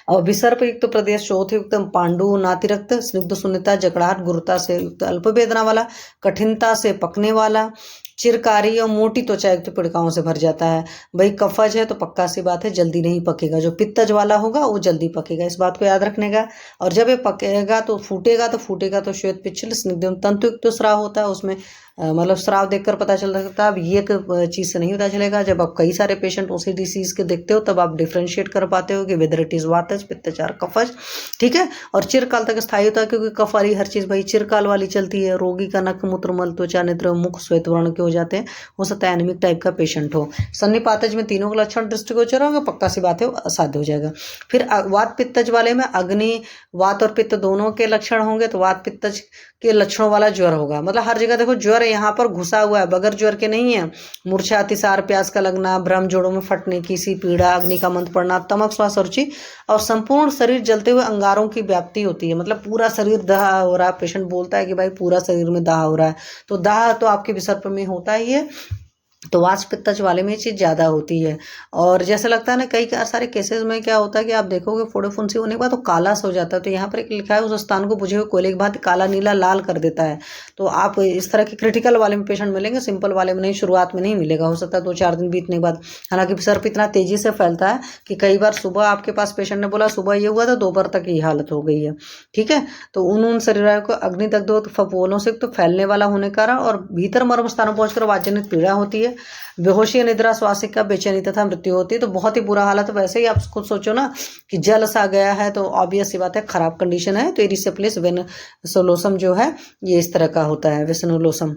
और विसर्प युक्त प्रदेश, शोथ युक्त, पांडु, नातिरक्त, स्निग्ध शून्यता, जकड़ाहट, गुरुता से युक्त, अल्प वेदना वाला, कठिनता से पकने वाला, चिरकारी और मोटी त्वचा युक्त पिड़काओं से भर जाता है। भाई कफज है तो पक्का सी बात है जल्दी नहीं पकेगा, जो पित्तज वाला होगा वो जल्दी पकेगा, इस बात को याद रखने का। और जब ये पकेगा तो फूटेगा तो श्वेत पिच्छल स्निग्ध तंतुयुक्त तो स्राव होता है उसमें, मतलब स्राव देखकर पता चल सकता है। अब ये चीज़ से नहीं पता चलेगा, जब आप कई सारे पेशेंट उसी डिसीज़ के देखते हो तब आप डिफ्रेंशिएट कर पाते हो कि वेदर इट इज़ वातज पित्तचार कफज, ठीक है। और चिरकाल तक स्थायी होता है, क्योंकि कफ वाली हर चीज़ भाई चिरकाल वाली चलती है। रोगी का नख मूत्र मल त्वचा नेत्र मुख श्वेत वर्ण के हो जाते हैं, हो सकता है एनीमिक टाइप का पेशेंट हो। सन्निपातज में तीनों के लक्षण दृष्टिगोचर होंगे, पक्का सी बात है असाध्य हो जाएगा। फिर वात पित्तज वाले में अग्नि वात और पित्त दोनों के लक्षण होंगे, तो वात पित्तज के लक्षणों वाला ज्वर होगा। मतलब हर जगह देखो ज्वर यहाँ पर घुसा हुआ है, बगैर ज्वर के नहीं है। मूर्छा अतिसार प्यास का लगना भ्रम जोड़ों में फटने की सी पीड़ा अग्नि का मंद पड़ना तमक श्वास रुचि और संपूर्ण शरीर जलते हुए अंगारों की व्याप्ति होती है। मतलब पूरा शरीर दाह हो रहा है, पेशेंट बोलता है कि भाई पूरा शरीर में दाह हो रहा है, तो दाह तो आपके विसर्प में होता ही है, तो वात पित्तज वाले में ये चीज़ ज़्यादा होती है। और जैसे लगता है ना कई सारे केसेस में क्या होता है कि आप देखोगे फोड़े फुंसी होने के बाद तो काला सा हो जाता है, तो यहाँ पर एक लिखा है उस स्थान को बुझे हुए कोयले के बाद काला नीला लाल कर देता है। तो आप इस तरह के क्रिटिकल वाले में पेशेंट मिलेंगे, सिंपल वाले में नहीं, शुरुआत में नहीं मिलेगा, हो सकता है 2-4 दिन बीतने के बाद। हालांकि विसर्प इतना तेजी से फैलता है कि कई बार सुबह आपके पास पेशेंट ने बोला सुबह ये हुआ था, दोपहर तक ये हालत हो गई है, ठीक है। तो उन शरीर को अग्निदग्ध फफोलों से तो फैलने वाला होने का कारण और भीतर मर्म स्थानों पहुंचकर वातजनित पीड़ा होती है, बेहोशी निद्रा स्वासिका बेचैनी तथा मृत्यु होती है। तो बहुत ही बुरा हालत है। वैसे ही आप खुद सोचो ना कि जल सा गया है, तो ऑब्वियस सी बात है खराब कंडीशन है। तो एरिसेप्टिस वेनसोलोसम जो है ये इस तरह का होता है, वेसनोलोसम।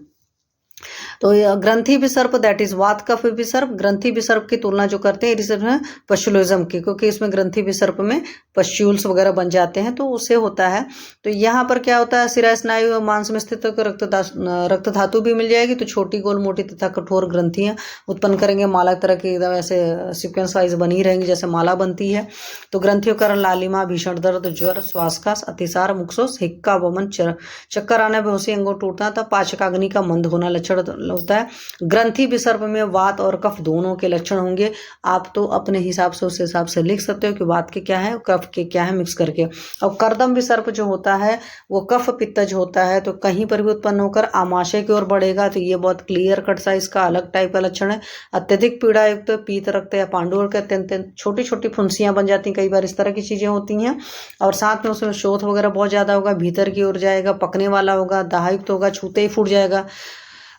तो ग्रंथि विसर्प दैट इज वात कफ विसर्प, ग्रंथि विसर्प की तुलना जो करते हैं रिसर्प में पश्चुलिज्म की, क्योंकि इसमें ग्रंथि विसर्प में पश्चुल्स वगैरह बन जाते हैं, तो उससे होता है। तो यहाँ पर क्या होता है, शिरा स्नायु और मांस में स्थित रक्त धातु भी मिल जाएगी, तो छोटी गोल मोटी तथा कठोर ग्रंथियां उत्पन्न करेंगे, माला तरह की एकदम ऐसे सिक्वेंस वाइज बनी रहेंगी जैसे माला बनती है। तो ग्रंथियों कारण लालिमा भीषण दर्द ज्वर श्वासकास अतिसार मुखसोस हिक्का वमन चक्कर आना बेहोशी अंगों टूटना था पाचकाग्नि का मंद होना लक्षण होता है। ग्रंथि विसर्प में वात और कफ दोनों के लक्षण होंगे। आप तो अपने हिसाब से उस हिसाब से लिख सकते हो कि वात के क्या है और कफ के क्या है मिक्स करके। और कर्दम विसर्प जो होता है वो कफ पित्तज होता है, तो कहीं पर भी उत्पन्न होकर आमाशय की ओर बढ़ेगा, तो ये बहुत क्लियर कट सा इसका अलग टाइप का लक्षण है। अत्यधिक पीड़ा युक्त पीत रक्त या पांडुर के अत्यंत छोटी छोटी फुंसियां बन जाती हैं, कई बार इस तरह की चीजें होती हैं। और साथ में उसमें शोथ वगैरह बहुत ज्यादा होगा, भीतर की ओर जाएगा, पकने वाला होगा, दाहयुक्त होगा, छूते ही फूट जाएगा।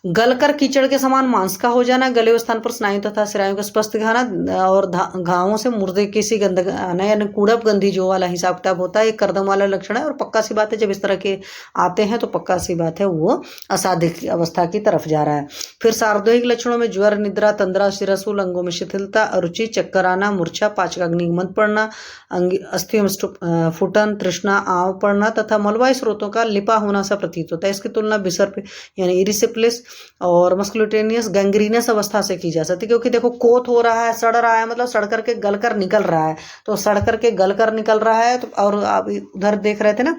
गलकर कीचड़ के समान मांस का हो जाना, गले स्थान पर स्नायु तथा सिरायों का स्पष्ट दिखाना और घावों से मुर्दे किसी गंध आना, यानी कूड़प गंधी जो वाला हिसाब किताब होता है, ये कर्दम वाला लक्षण है। और पक्का सी बात है जब इस तरह के आते हैं तो पक्का सी बात है वो असाध्य अवस्था की तरफ जा रहा है। फिर सार्वदयिक लक्षणों में ज्वर निद्रा तंद्रा शिरसूल अंगों में शिथिलता अरुचि चक्कर आना मूर्छा पाचकाग्नि मंद पड़ना अस्थियों में फुटन तृष्णा आव पड़ना तथा मलवाई स्रोतों का लिपा होना सा प्रतीत होता है। इसकी तुलना विसर्प यानी इरिसिप्लिस और मस्कुलोटेनियस गैंग्रीनस अवस्था से की जा सकती है, क्योंकि देखो कोत हो रहा है, सड़ रहा है, मतलब सड़ करके गल कर निकल रहा है, तो सड़ करके गल कर निकल रहा है। तो और आप उधर देख रहे थे ना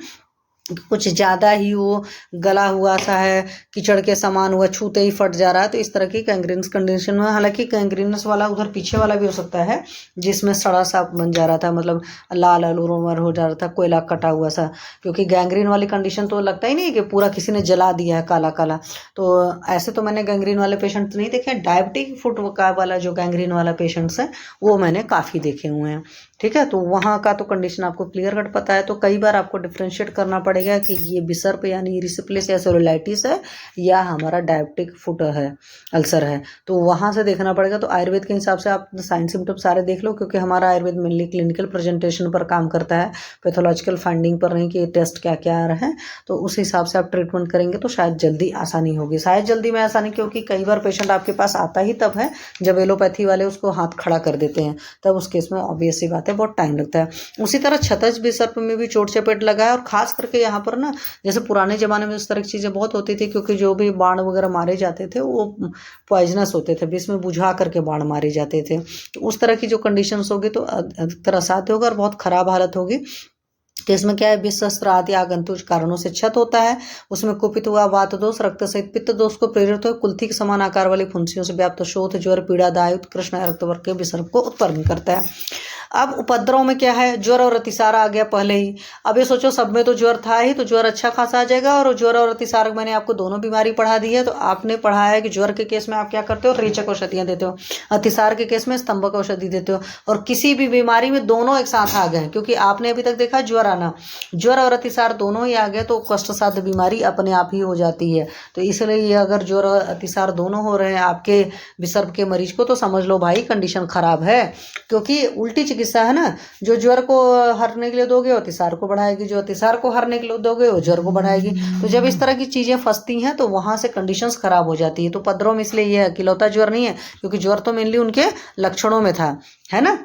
कुछ ज़्यादा ही वो गला हुआ सा है, कीचड़ के समान हुआ, छूते ही फट जा रहा है, तो इस तरह की गैंग्रीनस कंडीशन में। हालांकि गैंग्रीनस वाला उधर पीछे वाला भी हो सकता है जिसमें सड़ा सा बन जा रहा था, मतलब लाल अलूरोमर हो जा रहा था, कोयला कटा हुआ सा, क्योंकि गैंग्रीन वाली कंडीशन तो लगता ही नहीं कि पूरा किसी ने जला दिया है काला काला। तो ऐसे तो मैंने गैंग्रीन वाले पेशेंट नहीं देखे हैं, डायबिटिक फुट वाला जो गैंग्रीन वाला पेशेंट्स है वो मैंने काफ़ी देखे हुए हैं, ठीक है। तो वहाँ का तो कंडीशन आपको क्लियर कट पता है। तो कई बार आपको डिफ्रेंशिएट करना पड़ेगा कि ये विसर्प यानी इरिसिप्लिस या सेलुलाइटिस है या हमारा डायबिटिक फुट है, अल्सर है, तो वहाँ से देखना पड़ेगा। तो आयुर्वेद के हिसाब से आप साइन सिम्टम सारे देख लो, क्योंकि हमारा आयुर्वेद मेनली क्लिनिकल प्रेजेंटेशन पर काम करता है, पैथोलॉजिकल फाइंडिंग पर नहीं कि टेस्ट क्या क्या आ रहे हैं। तो उस हिसाब से आप ट्रीटमेंट करेंगे तो शायद जल्दी आसानी होगी। शायद जल्दी में आसानी, क्योंकि कई बार पेशेंट आपके पास आता ही तब है जब एलोपैथी वाले उसको हाथ खड़ा कर देते हैं, तब उस केस में ऑब्वियस सी बात है बहुत टाइम लगता है। उसी तरह छतज विसर्प में भी चोट चपेट लगा है, और खास करके यहाँ पर ना जैसे पुराने जमाने में उस तरह की चीजें बहुत होती थी, क्योंकि जो भी बाण वगैरह मारे जाते थे वो पॉइजनस होते थे, बीच में बुझा करके बाण मारे जाते थे। तो उस तरह की जो कंडीशंस होगी तो अधिकतर असाध्य होगा और बहुत खराब हालत होगी। केस में क्या है, विष शस्त्र आदि आगंतुक कारणों से क्षत होता है। उसमें कुपित हुआ वात दोष, रक्त सहित पित्त दोष को प्रेरित हो कुल्थी के समान आकार वाली फुंसियों से व्याप्त शोथ, ज्वर, पीड़ा, दाय, उत्कृष्ण रक्तवर्ग के विसर्ग को उत्पन्न करता है। अब उपद्रव में क्या है, ज्वर और अतिसार आ गया पहले ही। अब ये सोचो सब में तो ज्वर था ही, तो ज्वर अच्छा खासा आ जाएगा। और ज्वर और अतिसार मैंने आपको दोनों बीमारी पढ़ा दी है। तो आपने पढ़ा है कि ज्वर के केस में आप क्या करते हो, रेचक औषधियाँ देते हो, अतिसार के केस में स्तंभक औषधि देते हो। और किसी भी बीमारी में दोनों एक साथ आ गए, क्योंकि आपने अभी तक देखा ज्वर आना, ज्वर और अतिसार दोनों ही आ गए तो कष्टसाध्य बीमारी अपने आप ही हो जाती है। तो इसलिए ये अगर ज्वर और अतिसार दोनों हो रहे हैं आपके विसर्प के मरीज को, तो समझ लो भाई कंडीशन खराब है। क्योंकि उल्टी चिकित्सा है ना, जो ज्वर को हरने के लिए दोगे वो अतिसार को बढ़ाएगी, जो अतिसार को हरने के लिए दोगे वो ज्वर को बढ़ाएगी। तो जब इस तरह की चीजें फंसती हैं तो वहां से कंडीशंस खराब हो जाती है। तो उपद्रव में इसलिए ये अकेलौता ज्वर नहीं है, क्योंकि ज्वर तो मेनली उनके लक्षणों में था, है ना।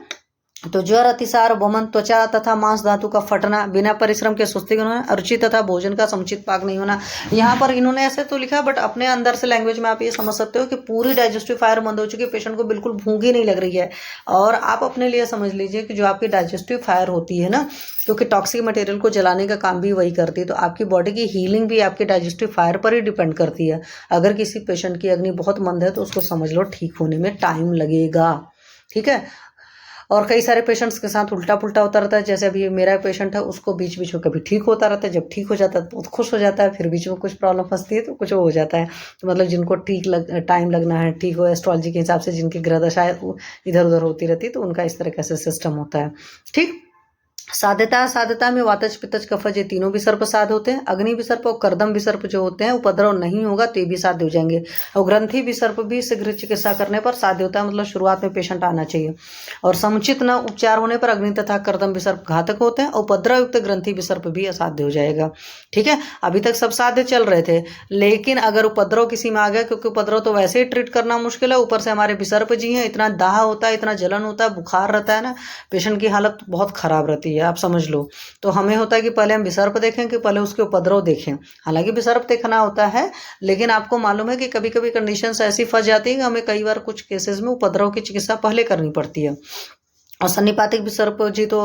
तो ज्वर, अतिसार, वमन, त्वचा तथा मांस धातु का फटना, बिना परिश्रम के सुस्ती होना, अरुचि तथा भोजन का समुचित पाक नहीं होना। यहाँ पर इन्होंने ऐसे तो लिखा, बट अपने अंदर से लैंग्वेज में आप ये समझ सकते हो कि पूरी डाइजेस्टिव फायर बंद हो चुकी है, पेशेंट को बिल्कुल भूख ही नहीं लग रही है। और आप अपने लिए समझ लीजिए कि जो आपकी डाइजेस्टिव फायर होती है ना, क्योंकि टॉक्सिक मटेरियल को जलाने का काम भी वही करती है, तो आपकी बॉडी की हीलिंग भी आपकी डाइजेस्टिव फायर पर ही डिपेंड करती है। अगर किसी पेशेंट की अग्नि बहुत मंद है तो उसको समझ लो ठीक होने में टाइम लगेगा, ठीक है। और कई सारे पेशेंट्स के साथ उल्टा पुल्टा होता रहता है। जैसे अभी मेरा पेशेंट है, उसको बीच बीच में कभी ठीक होता रहता है, जब ठीक हो जाता है तो बहुत खुश हो जाता है, फिर बीच में कुछ प्रॉब्लम फंसती है तो कुछ हो जाता है। तो मतलब जिनको टाइम लगना है ठीक हो, एस्ट्रोलॉजी के हिसाब से जिनकी ग्रह दशाएं इधर उधर होती रहती है, तो उनका इस तरह का सिस्टम होता है, ठीक। साध्यता में वातज, पित्तज, कफज ये तीनों विसर्प साध होते हैं। अग्नि विसर्प और कर्दम विसर्प जो होते हैं, उपद्रव नहीं होगा तो ये भी साध्य हो जाएंगे। और ग्रंथि विसर्प भी शीघ्र चिकित्सा करने पर साध्य होता है, मतलब शुरुआत में पेशेंट आना चाहिए। और समुचित न उपचार होने पर अग्नि तथा कर्दम विसर्प घातक होते हैं। उपद्रव युक्त ग्रंथि विसर्प भी असाध्य हो जाएगा, ठीक है। अभी तक सब साध्य चल रहे थे, लेकिन अगर उपद्रव किसी में आ गया, क्योंकि उपद्रव तो वैसे ही ट्रीट करना मुश्किल है, ऊपर से हमारे विसर्प जी हैं, इतना दाह होता है, इतना जलन होता है, बुखार रहता है ना, पेशेंट की हालत बहुत खराब रहती है, आप समझ लो। तो हमें होता है कि पहले हम विसर्प देखें कि पहले उसके उपद्रव देखें। हालांकि विसर्प देखना होता है, लेकिन आपको मालूम है कि कभी कभी कंडीशंस ऐसी फंस जाती है कि हमें कई बार कुछ केसेस में उपद्रव की चिकित्सा पहले करनी पड़ती है। और सन्निपातिक विसर्प जी तो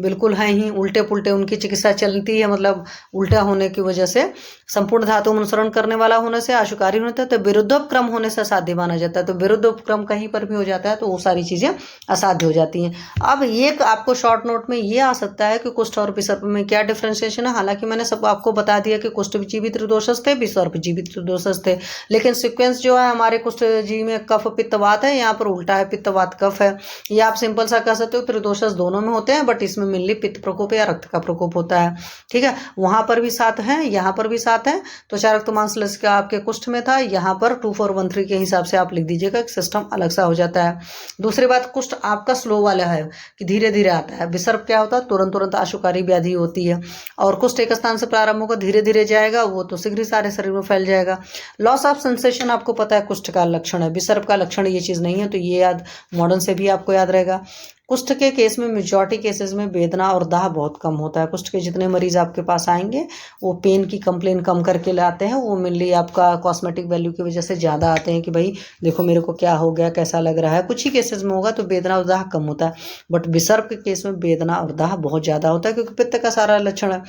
बिल्कुल हैं ही, उल्टे पुल्टे उनकी चिकित्सा चलती है, मतलब उल्टा होने की वजह से, संपूर्ण धातु अनुसरण करने वाला होने से, आशुकारी होता है, तो विरुद्धोपक्रम होने से असाध्य माना जाता है। तो विरुद्धोपक्रम कहीं पर भी हो जाता है तो वो सारी चीजें असाध्य हो जाती हैं। अब ये आपको शॉर्ट नोट में ये आ सकता है कि कुष्ठ और विसर्प में क्या डिफ्रेंशिएशन है। हालांकि मैंने सब आपको बता दिया कि कुष्ठ जीवित त्रिदोषस थे, विसर्प जीवित त्रिदोषस थे, लेकिन सिक्वेंस जो है हमारे कुष्ठ जी में कफ पित्त वात है, यहाँ पर उल्टा है, पित्त वात कफ है। ये आप सिंपल सा सकते हो, त्रिदोषस दोनों में होते हैं, बट इसमें मेनली पित्त प्रकोप या रक्त का प्रकोप होता है, ठीक है। वहां पर भी 7 है, यहाँ पर भी 7 है। तो चार रक्त मांस लसिका आपके कुष्ठ में था, यहाँ पर 2413 के हिसाब से आप लिख दीजिएगा, सिस्टम अलग सा हो जाता है। दूसरी बात, कुष्ठ आपका स्लो वाला है कि धीरे धीरे आता है। विसर्प क्या होता है, तुरंत तुरंत आशुकारी व्याधि होती है। और कुष्ठ एक स्थान से प्रारंभ होकर धीरे धीरे जाएगा, वो तो शीघ्र सारे शरीर में फैल जाएगा। लॉस ऑफ सेंसेशन आपको पता है कुष्ठ का लक्षण है, विसर्प का लक्षण ये चीज नहीं है, तो ये याद मॉडर्न से भी आपको याद रहेगा। कुष्ठ के केस में मेजॉरिटी केसेस में वेदना और दाह बहुत कम होता है। कुष्ठ के जितने मरीज आपके पास आएंगे वो पेन की कंप्लेन कम करके लाते हैं, वो मेनली आपका कॉस्मेटिक वैल्यू की वजह से ज़्यादा आते हैं कि भाई देखो मेरे को क्या हो गया, कैसा लग रहा है। कुछ ही केसेस में होगा तो वेदना और दाह कम होता है, बट विसर्प के केस में वेदना और दाह बहुत ज़्यादा होता है, क्योंकि पित्त का सारा लक्षण है।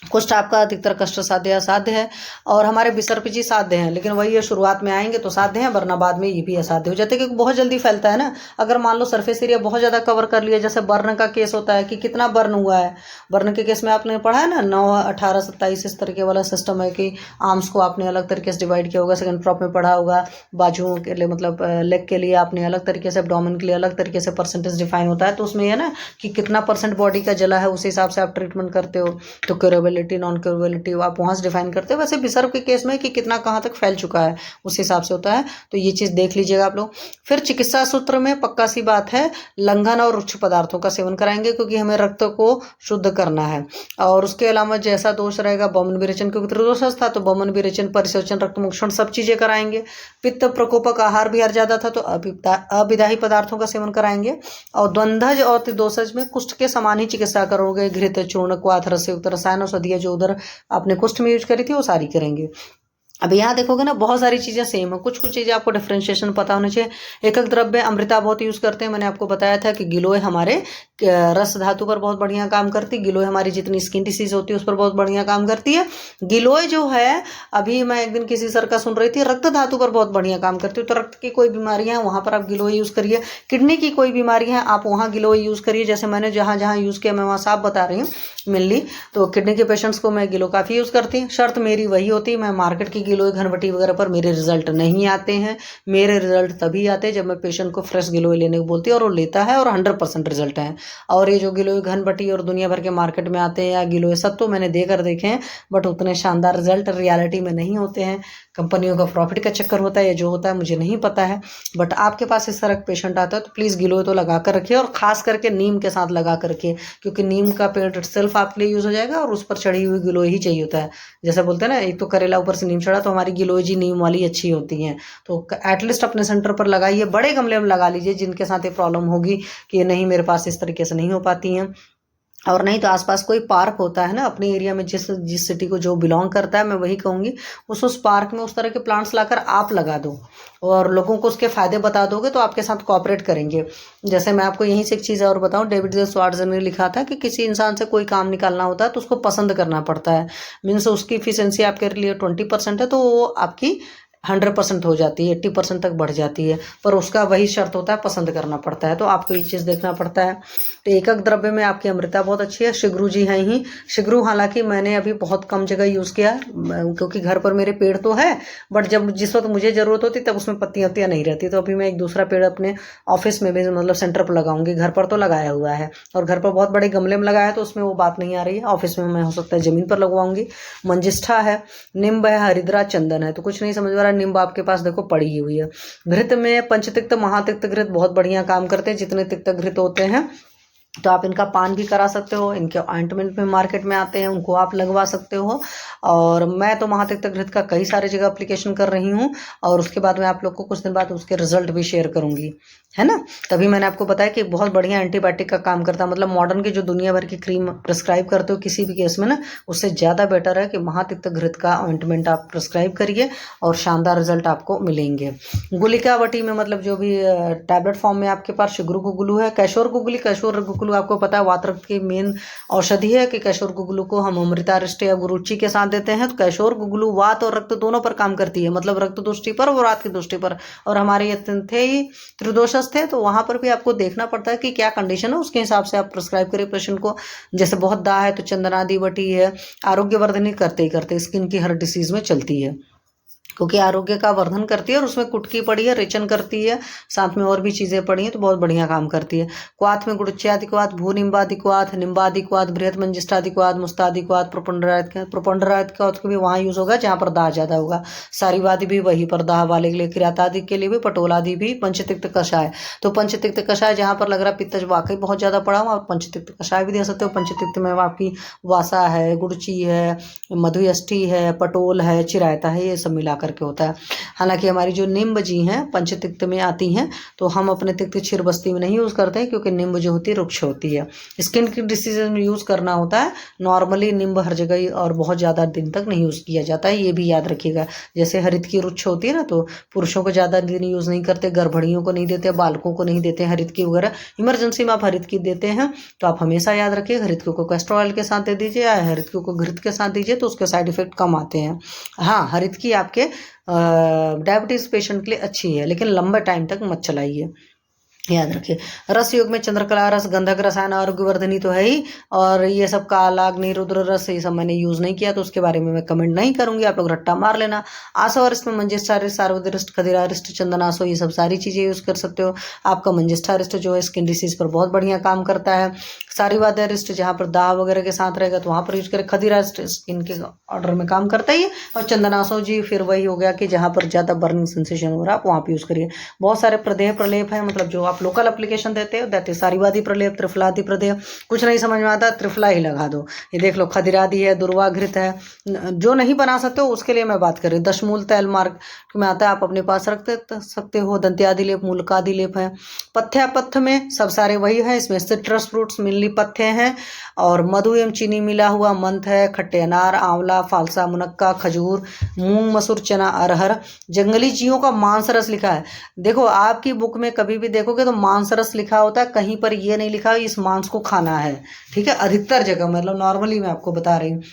कुष्ठ आपका अधिकतर कष्ट साध्य असाध्य है, और हमारे विसर्प जी साध्य हैं, लेकिन वही है शुरुआत में आएंगे तो साध्य हैं, वरना बाद में ये भी असाध्य हो जाते हैं, क्योंकि बहुत जल्दी फैलता है ना। अगर मान लो सरफेस एरिया बहुत ज़्यादा कवर कर लिया, जैसे बर्न का केस होता है कि कितना बर्न हुआ है। बर्न के केस में आपने पढ़ा है ना, 9, 18, 27 इस तरीके वाला सिस्टम है कि आर्म्स को आपने अलग तरीके से डिवाइड किया होगा, सेकंड प्रॉप में पढ़ा होगा। बाजुओं के लिए मतलब लेग के लिए आपने अलग तरीके से, एब्डोमेन के लिए अलग तरीके से परसेंटेज डिफाइन होता है। तो उसमें यह ना कि कितना परसेंट बॉडी का जला है, उस हिसाब से आप ट्रीटमेंट करते हो। तो क्यूरेबिलिटी, नॉन क्यूरेबिलिटी आप वहां से डिफाइन करते हैं। वैसे विसर्प के केस में कि कितना कहां तक फैल चुका है उस हिसाब से होता है, तो ये चीज देख लीजिएगा आप लोग। फिर चिकित्सा सूत्र में पक्का सी बात है, लंघन और रुक्ष पदार्थों का सेवन कराएंगे, क्योंकि हमें रक्त को शुद्ध करना है। और उसके अलावा जैसा दोष रहेगा, बमन विरेचन, क्योंकि त्रिदोष था तो बमन विरेचन, परिसेचन, रक्त मोक्षण सब चीजें कराएंगे। पित्त प्रकोपक आहार भी हर ज्यादा था तो अविदाही पदार्थों का सेवन कराएंगे। और द्वंद्वज और त्रिदोषज में कुष्ठ के समान ही चिकित्सा करोगे, घृत, चूर्ण, क्वाथ, रस युक्त रसायन औषधियां जो उधर आपने कुष्ठ में यूज करी थी वो सारी करेंगे। अब यहाँ देखोगे ना बहुत सारी चीजें सेम है, कुछ कुछ चीजें आपको डिफरेंशिएशन पता होना चाहिए। एकक द्रव्य अमृता बहुत यूज करते हैं, मैंने आपको बताया था कि गिलोय हमारे रस धातु पर बहुत बढ़िया काम करती है। गिलोय हमारी जितनी स्किन डिसीज होती है उस पर बहुत बढ़िया काम करती है। गिलोय जो है, अभी मैं एक दिन किसी सर का सुन रही थी, रक्त धातु पर बहुत बढ़िया काम करती है। तो रक्त की कोई बीमारियां हैं वहां पर आप गिलोय यूज करिए। किडनी की कोई बीमारी है आप वहाँ गिलोय यूज करिए। जैसे मैंने जहाँ जहाँ यूज किया मैं वहाँ साफ बता रही हूँ मेनली। तो किडनी के पेशेंट्स को मैं गिलो काफ़ी यूज़ करती हूँ। शर्त मेरी वही होती है, मैं मार्केट की गिलोय घनवटी वगैरह पर मेरे रिजल्ट नहीं आते हैं। मेरे रिजल्ट तभी आते हैं जब मैं पेशेंट को फ्रेश गिलोय लेने को बोलती हूँ और वो लेता है और 100% रिजल्ट है। और ये जो गिलोय घनवटी और दुनिया भर के मार्केट में आते हैं या गिलोय सब, तो मैंने देकर देखे हैं, बट उतने शानदार रिजल्ट रियलिटी में नहीं होते हैं। कंपनियों का प्रॉफिट का चक्कर होता है या जो होता है मुझे नहीं पता है। बट आपके पास इस तरह का पेशेंट आता है तो प्लीज़ गिलोय तो लगा कर रखिए, और खास करके नीम के साथ लगा कर रखिए, क्योंकि नीम का पेड़ सेल्फ आपके लिए यूज़ हो जाएगा और उस पर चढ़ी हुई गिलोय ही चाहिए होता है। जैसे बोलते हैं ना, एक तो करेला ऊपर से नीम चढ़ा, तो हमारी गिलोय जी नीम वाली अच्छी होती हैं। तो एटलीस्ट अपने सेंटर पर लगाइए, बड़े गमले में लगा लीजिए जिनके साथ ये प्रॉब्लम होगी कि नहीं मेरे पास इस तरीके से नहीं हो पाती हैं। और नहीं तो आसपास कोई पार्क होता है ना अपने एरिया में, जिस सिटी को जो बिलोंग करता है, मैं वही कहूँगी उस पार्क में उस तरह के प्लांट्स लाकर आप लगा दो और लोगों को उसके फ़ायदे बता दोगे तो आपके साथ कोऑपरेट करेंगे। जैसे मैं आपको यहीं से एक चीज़ और बताऊं, डेविड जे स्वार्ट्ज़ ने लिखा था कि किसी इंसान से कोई काम निकालना होता है तो उसको पसंद करना पड़ता है। मीन्स उसकी इफिशियंसी आपके लिए 20% है तो वो आपकी 100% हो जाती है, 80% तक बढ़ जाती है, पर उसका वही शर्त होता है, पसंद करना पड़ता है। तो आपको ये चीज़ देखना पड़ता है। तो एकक द्रव्य में आपकी अमृता बहुत अच्छी है। शिग्रू जी हैं ही। शिग्रू हालांकि मैंने अभी बहुत कम जगह यूज़ किया क्योंकि घर पर मेरे पेड़ तो है, बट जब जिस वक्त मुझे ज़रूरत होती तब उसमें पत्तियाँ वत्तियाँ नहीं रहती। तो अभी मैं एक दूसरा पेड़ अपने ऑफिस में भी, मतलब सेंटर पर लगाऊंगी। घर पर तो लगाया हुआ है और घर पर बहुत बड़े गमले में लगाया है तो उसमें वो बात नहीं आ रही है। ऑफिस में मैं हो सकता है ज़मीन पर लगवाऊंगी। मंजिष्ठा है, निम्ब है, हरिद्रा, चंदन है। तो कुछ नहीं समझ में आ रहा, निम्ब आपके पास देखो पड़ी हुई है। घृत में पंचतिक्त महातिक्त घृत बहुत बढ़िया काम करते हैं। जितने तिक्त घृत होते हैं तो आप इनका पान भी करा सकते हो, इनके ऑइंटमेंट में मार्केट में आते हैं उनको आप लगवा सकते हो। और मैं तो महातिक्त घृत का कई सारे जगह एप्लीकेशन कर रही हूँ और उसके बाद मैं आप लोग को कुछ दिन बाद उसके रिजल्ट भी शेयर करूँगी, है ना। तभी मैंने आपको बताया कि बहुत बढ़िया एंटीबायोटिक का काम करता है। मतलब मॉडर्न की जो दुनिया भर की क्रीम प्रिस्क्राइब करते हो किसी भी केस में ना, उससे ज़्यादा बेटर है कि महातिक्त घृत का ऑइंटमेंट आप प्रिस्क्राइब करिए और शानदार रिजल्ट आपको मिलेंगे। गुलिकावटी में मतलब जो भी टैबलेट फॉर्म में आपके पास शिग्रू गुगुलू है। कैशोर गुगुली, कैशोर गुगुलू आपको पता है वातरक्त की मेन औषधि है कि कैशोर गुगुलू को हम अमृतारिष्ट या गुरुची के साथ देते हैं। तो कैशोर गुगुलू वात और रक्त दोनों पर काम करती है, मतलब रक्त दृष्टि पर और वात की दृष्टि पर। और हमारे ये थे ही त्रिदोषस थे तो वहां पर भी आपको देखना पड़ता है कि क्या कंडीशन है, उसके हिसाब से आप प्रिस्क्राइब करिए पेशेंट को। जैसे बहुत दाह है तो चंदनादि वटी है, आरोग्यवर्धनी करते ही करते स्किन की हर डिसीज में चलती है क्योंकि आरोग्य का वर्धन करती है और उसमें कुटकी पड़ी है, रेचन करती है, साथ में और भी चीज़ें पड़ी हैं तो बहुत बढ़िया काम करती है। क्वाथ में गुड़च्यादि क्वाथ, भूनिम्बादि क्वाथ, निम्बादि क्वाथ, बृहत मंजिष्ठादि क्वाथ, मुस्तादि क्वाथ, प्रोपंडरायत क्वाथ को भी वहाँ यूज़ होगा जहाँ पर दाह ज़्यादा होगा। सारीवादि भी वहीं पर दाह वाले के लिए, किरातादि के लिए भी, पटोलादि भी, पंचतिक्त कषाय। तो पंचतिक्त कषाय जहाँ पर लग रहा है पित्त वाकई बहुत ज़्यादा पड़ा हुआ, आप पंचतिक्त कषाय भी दे सकते हो। पंचतिक्त में आपकी वासा है, गुड़ची है, मधुयष्टि है, पटोल है, चिरायता है, ये सब मिला करके होता है। हालांकि हमारी जो निम्ब जी हैं पंचतिक्त में आती हैं तो हम अपने तिक्त क्षीरबस्ती में नहीं यूज़ करते हैं क्योंकि निम्ब जो होती है रुक्ष होती है। स्किन की डिसीजेज में यूज़ करना होता है। नॉर्मली निम्ब हर जगह और बहुत ज़्यादा दिन तक नहीं यूज़ किया जाता है, ये भी याद रखिएगा। जैसे हरित की रुक्ष होती है ना, तो पुरुषों को ज़्यादा दिन यूज़ नहीं करते, गर्भणियों को नहीं देते, बालकों को नहीं देते हरित की वगैरह। इमरजेंसी में आप हरित की देते हैं तो आप हमेशा याद रखिए हरित को कैस्टर ऑयल के साथ दे दीजिए या हरित को घृत के साथ दीजिए तो उसके साइड इफेक्ट कम आते हैं। हाँ, हरित की आपके डायबिटीज़ पेशेंट के लिए अच्छी है लेकिन लंबे टाइम तक मत चलाइए, याद रखिए। रस योग में चंद्रकला रस, गंधक रसायन, आरोग्यवर्धनी तो है ही, और ये सब काला अग्नि, रुद्र रस, ये सब मैंने यूज़ नहीं किया तो उसके बारे में मैं कमेंट नहीं करूंगी, आप लोग रट्टा मार लेना। आसो और इसमें मंजिष्ठारिष्ट, सार्वधिरिष्ट, खदिरारिष्ट, चंदनासो, ये सब सारी चीज़ें यूज़ कर सकते हो। आपका मंजिष्ठारिष्ट जो है स्किन डिसीज पर बहुत बढ़िया काम करता है। सारीवादरिष्ट जहाँ पर दाह वगैरह के साथ रहेगा तो वहाँ पर यूज करें। खदिरारिष्ट स्किन के ऑर्डर में काम करता ही है। और चंदनासो जी फिर वही हो गया कि जहाँ पर ज़्यादा बर्निंग सेंसेशन हो रहा है आप वहाँ पर यूज़ करिए। बहुत सारे प्रदेह प्रलेप हैं, मतलब जो आप लोकल एप्लीकेशन देते हो, दैट इज सारीवादी प्रलेप, त्रिफलादि प्रदेह। कुछ नहीं समझ में आता त्रिफला ही लगा दो। ये देख लो, खदिरादि है, दुर्वाघृत है। जो नहीं बना सकते हो उसके लिए मैं बात कर रही हूँ। दशमूल तैल मार्ग में आता है, आप अपने पास रख सकते हो। दंत्यादि लेप, मूलकादि लेप है। पथ्यापथ्य में सब सारे वही है, इसमें सिट्रस फ्रूट्स मिनली पत्ते हैं और मधु एवं चीनी मिला हुआ मंथ है। खट्टे अनार, आंवला, फालसा, मुनक्का, खजूर, मूंग, मसूर, चना, अरहर। जंगली चीजों का मांस रस लिखा है। देखो आपकी बुक में कभी भी देखोगे तो मांस रस लिखा होता है, कहीं पर ये नहीं लिखा इस मांस को खाना है, ठीक है। अधिकतर जगह मतलब नॉर्मली मैं आपको बता रही हूँ,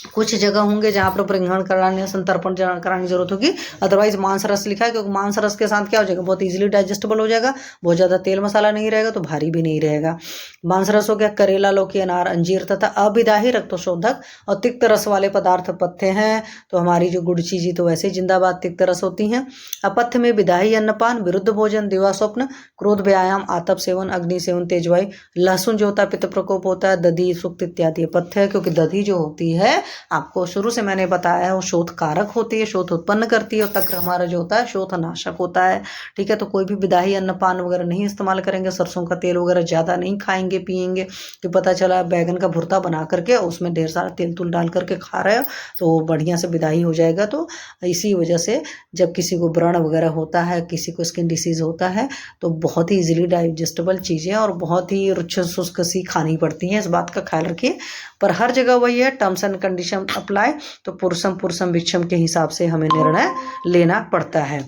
कुछ जगह होंगे जहाँ पर परिग्रहण कराने संतर्पण कराने की जरूरत होगी, अदरवाइज मांस रस लिखा है, क्योंकि मांस रस के साथ क्या हो जाएगा, बहुत इजीली डाइजेस्टेबल हो जाएगा, बहुत ज़्यादा तेल मसाला नहीं रहेगा तो भारी भी नहीं रहेगा। मांस रस हो गया करेला, लौकी, अनार, अंजीर तथा अविदाही रक्तशोधक और तिक्त रस वाले पदार्थ पथ्य हैं। तो हमारी जो गुड़ची जी तो वैसे जिंदाबाद तिक्त रस होती हैं। अपथ्य में विदाही, अन्नपान, विरुद्ध भोजन, दिवा स्वप्न, क्रोध, व्यायाम, आतप सेवन, अग्नि सेवन, तेजवायु, लहसुन जो होता है पित्त प्रकोप होता है, दधी, सुक्त इत्यादि पथ्य है। क्योंकि दधी जो होती है आपको शुरू से मैंने बताया है वो शोथ कारक होती है, शोथ उत्पन्न करती है, और तक्र हमारा जो होता है शोथ नाशक होता है, ठीक है। तो कोई भी विदाही अन्नपान वगैरह नहीं इस्तेमाल करेंगे, सरसों का तेल वगैरह ज़्यादा नहीं खाएंगे पिएंगे, कि पता चला बैगन का भुर्ता बना करके उसमें ढेर सारा तेल तुल डाल करके खा रहे हो तो बढ़िया से विदाही हो जाएगा। तो इसी वजह से जब किसी को व्रण वगैरह होता है, किसी को स्किन डिसीज होता है, तो बहुत ही इजीली डाइजेस्टेबल चीज़ें और बहुत ही रुक्ष शुष्क सी खानी पड़ती हैं, इस बात का ख्याल रखिए। पर हर जगह वही है, टर्म्स एंड कंडीशन अप्लाई, तो पुरुषम विक्षम के हिसाब से हमें निर्णय लेना पड़ता है,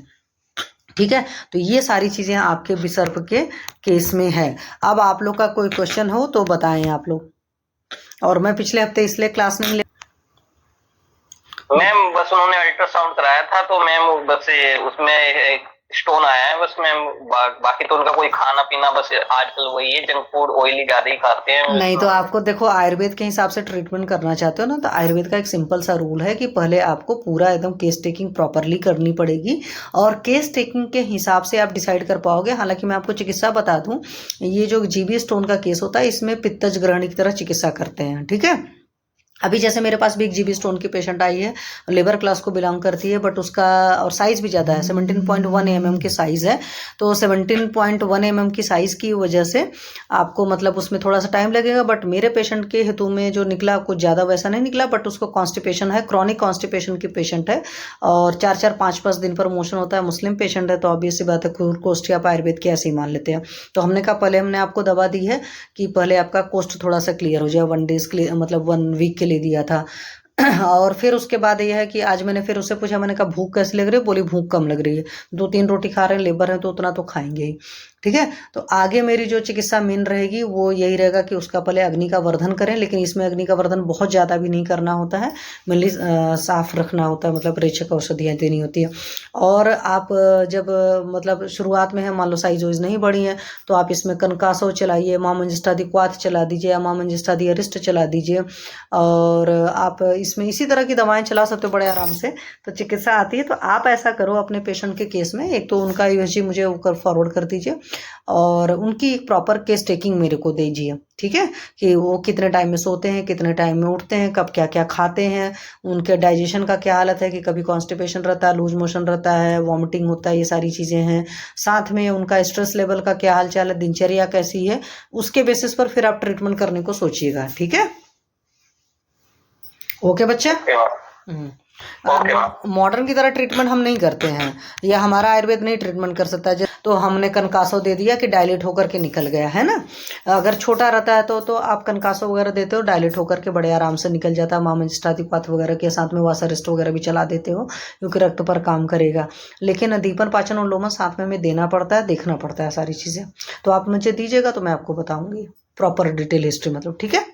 ठीक है। तो ये सारी चीज़ें आपके विसर्प के केस में है। अब आप लोग का कोई क्वेश्चन हो तो बताएं आप लोग। और मैं पिछले हफ्ते इसलिए क्लास नहीं ले मैम, बस उन्होंने अल्ट्रासाउंड कराया था तो मैम बस उसमें एक स्टोन आया है बस मैम, बाकी तो उनका कोई खाना पीना बस आजकल वही है, जंक फूड ऑयली ज्यादा ही खाते हैं। नहीं तो आपको देखो आयुर्वेद के हिसाब से ट्रीटमेंट करना चाहते हो ना, तो आयुर्वेद का एक सिंपल सा रूल है कि पहले आपको पूरा एकदम केस टेकिंग प्रॉपरली करनी पड़ेगी, और केस टेकिंग के हिसाब से आप डिसाइड कर पाओगे। हालांकि मैं आपको चिकित्सा बता दूं, ये जो जीबी स्टोन का केस होता है इसमें पित्तज ग्रहणी की तरह चिकित्सा करते हैं, ठीक है। अभी जैसे मेरे पास भी एक जीबी स्टोन की पेशेंट आई है, लेबर क्लास को बिलोंग करती है, बट उसका और साइज़ भी ज़्यादा है, 17.1 mm की साइज़ है। तो 17.1 mm की साइज़ की वजह से आपको मतलब उसमें थोड़ा सा टाइम लगेगा, बट मेरे पेशेंट के हेतु में जो निकला कुछ ज़्यादा वैसा नहीं निकला, बट उसको कॉन्स्टिपेशन है, क्रॉनिक कॉन्स्टिपेशन की पेशेंट है, और 4-4, 5-5 दिन पर मोशन होता है, मुस्लिम पेशेंट है, तो ऑब्वियस सी बात है कोष्ठ आप आयुर्वेद की ऐसे ही मान लेते हैं। तो हमने कहा पहले हमने आपको दवा दी है कि पहले आपका कोष्ठ थोड़ा सा क्लियर हो जाए, 1 डेज मतलब 1 वीक के लिए दिया था। और फिर उसके बाद यह है कि आज मैंने फिर उससे पूछा, मैंने कहा भूख कैसी लग रही है, बोली भूख कम लग रही है, 2-3 रोटी खा रहे हैं, लेबर हैं तो उतना तो खाएंगे ही, ठीक है। तो आगे मेरी जो चिकित्सा मेन रहेगी वो यही रहेगा कि उसका पहले अग्नि का वर्धन करें, लेकिन इसमें अग्नि का वर्धन बहुत ज़्यादा भी नहीं करना होता है, मेनली साफ रखना होता है, मतलब रेचक औषधियाँ देनी होती है। और आप जब मतलब शुरुआत में है, मान लो साइज वाइज नहीं बढ़ी है, तो आप इसमें कनकासो चलाइए, माँ मंजिष्ठादि क्वाथ चला दीजिए, या माँ मंजिष्ठादि अरिष्ट चला दीजिए, और आप इसमें इसी तरह की दवाएं चला सकते हो बड़े आराम से। तो चिकित्सा आती है, तो आप ऐसा करो अपने पेशेंट के केस में, एक तो उनका यूएसजी मुझे फॉरवर्ड कर दीजिए, और उनकी एक प्रॉपर केस टेकिंग मेरे को दीजिए, ठीक है, कि वो कितने टाइम में सोते हैं, कितने टाइम में उठते हैं, कब क्या क्या खाते हैं, उनके डाइजेशन का क्या हालत है, कि कभी कॉन्स्टिपेशन रहता है, लूज मोशन रहता है, वॉमिटिंग होता है, ये सारी चीज़ें हैं। साथ में उनका स्ट्रेस लेवल का क्या हाल चाल है, दिनचर्या कैसी है, उसके बेसिस पर फिर आप ट्रीटमेंट करने को सोचिएगा, ठीक है। ओके बच्चा। मॉडर्न की तरह ट्रीटमेंट हम नहीं करते हैं, या हमारा आयुर्वेद नहीं ट्रीटमेंट कर सकता है। तो हमने कनकासो दे दिया कि डायलेट होकर के निकल गया, है ना। अगर छोटा रहता है तो आप कनकासो वगैरह देते हो, डायलेट होकर के बड़े आराम से निकल जाता है। माँ मंजिष्ठादि क्वाथ वगैरह के साथ में वासरिष्ट वगैरह भी चला देते हो, क्योंकि रक्त पर काम करेगा। लेकिन दीपन पाचन और लोमा साथ में देना पड़ता है, देखना पड़ता है सारी चीज़ें। तो आप मुझे दीजिएगा तो मैं आपको बताऊंगी प्रॉपर डिटेल हिस्ट्री, मतलब ठीक है।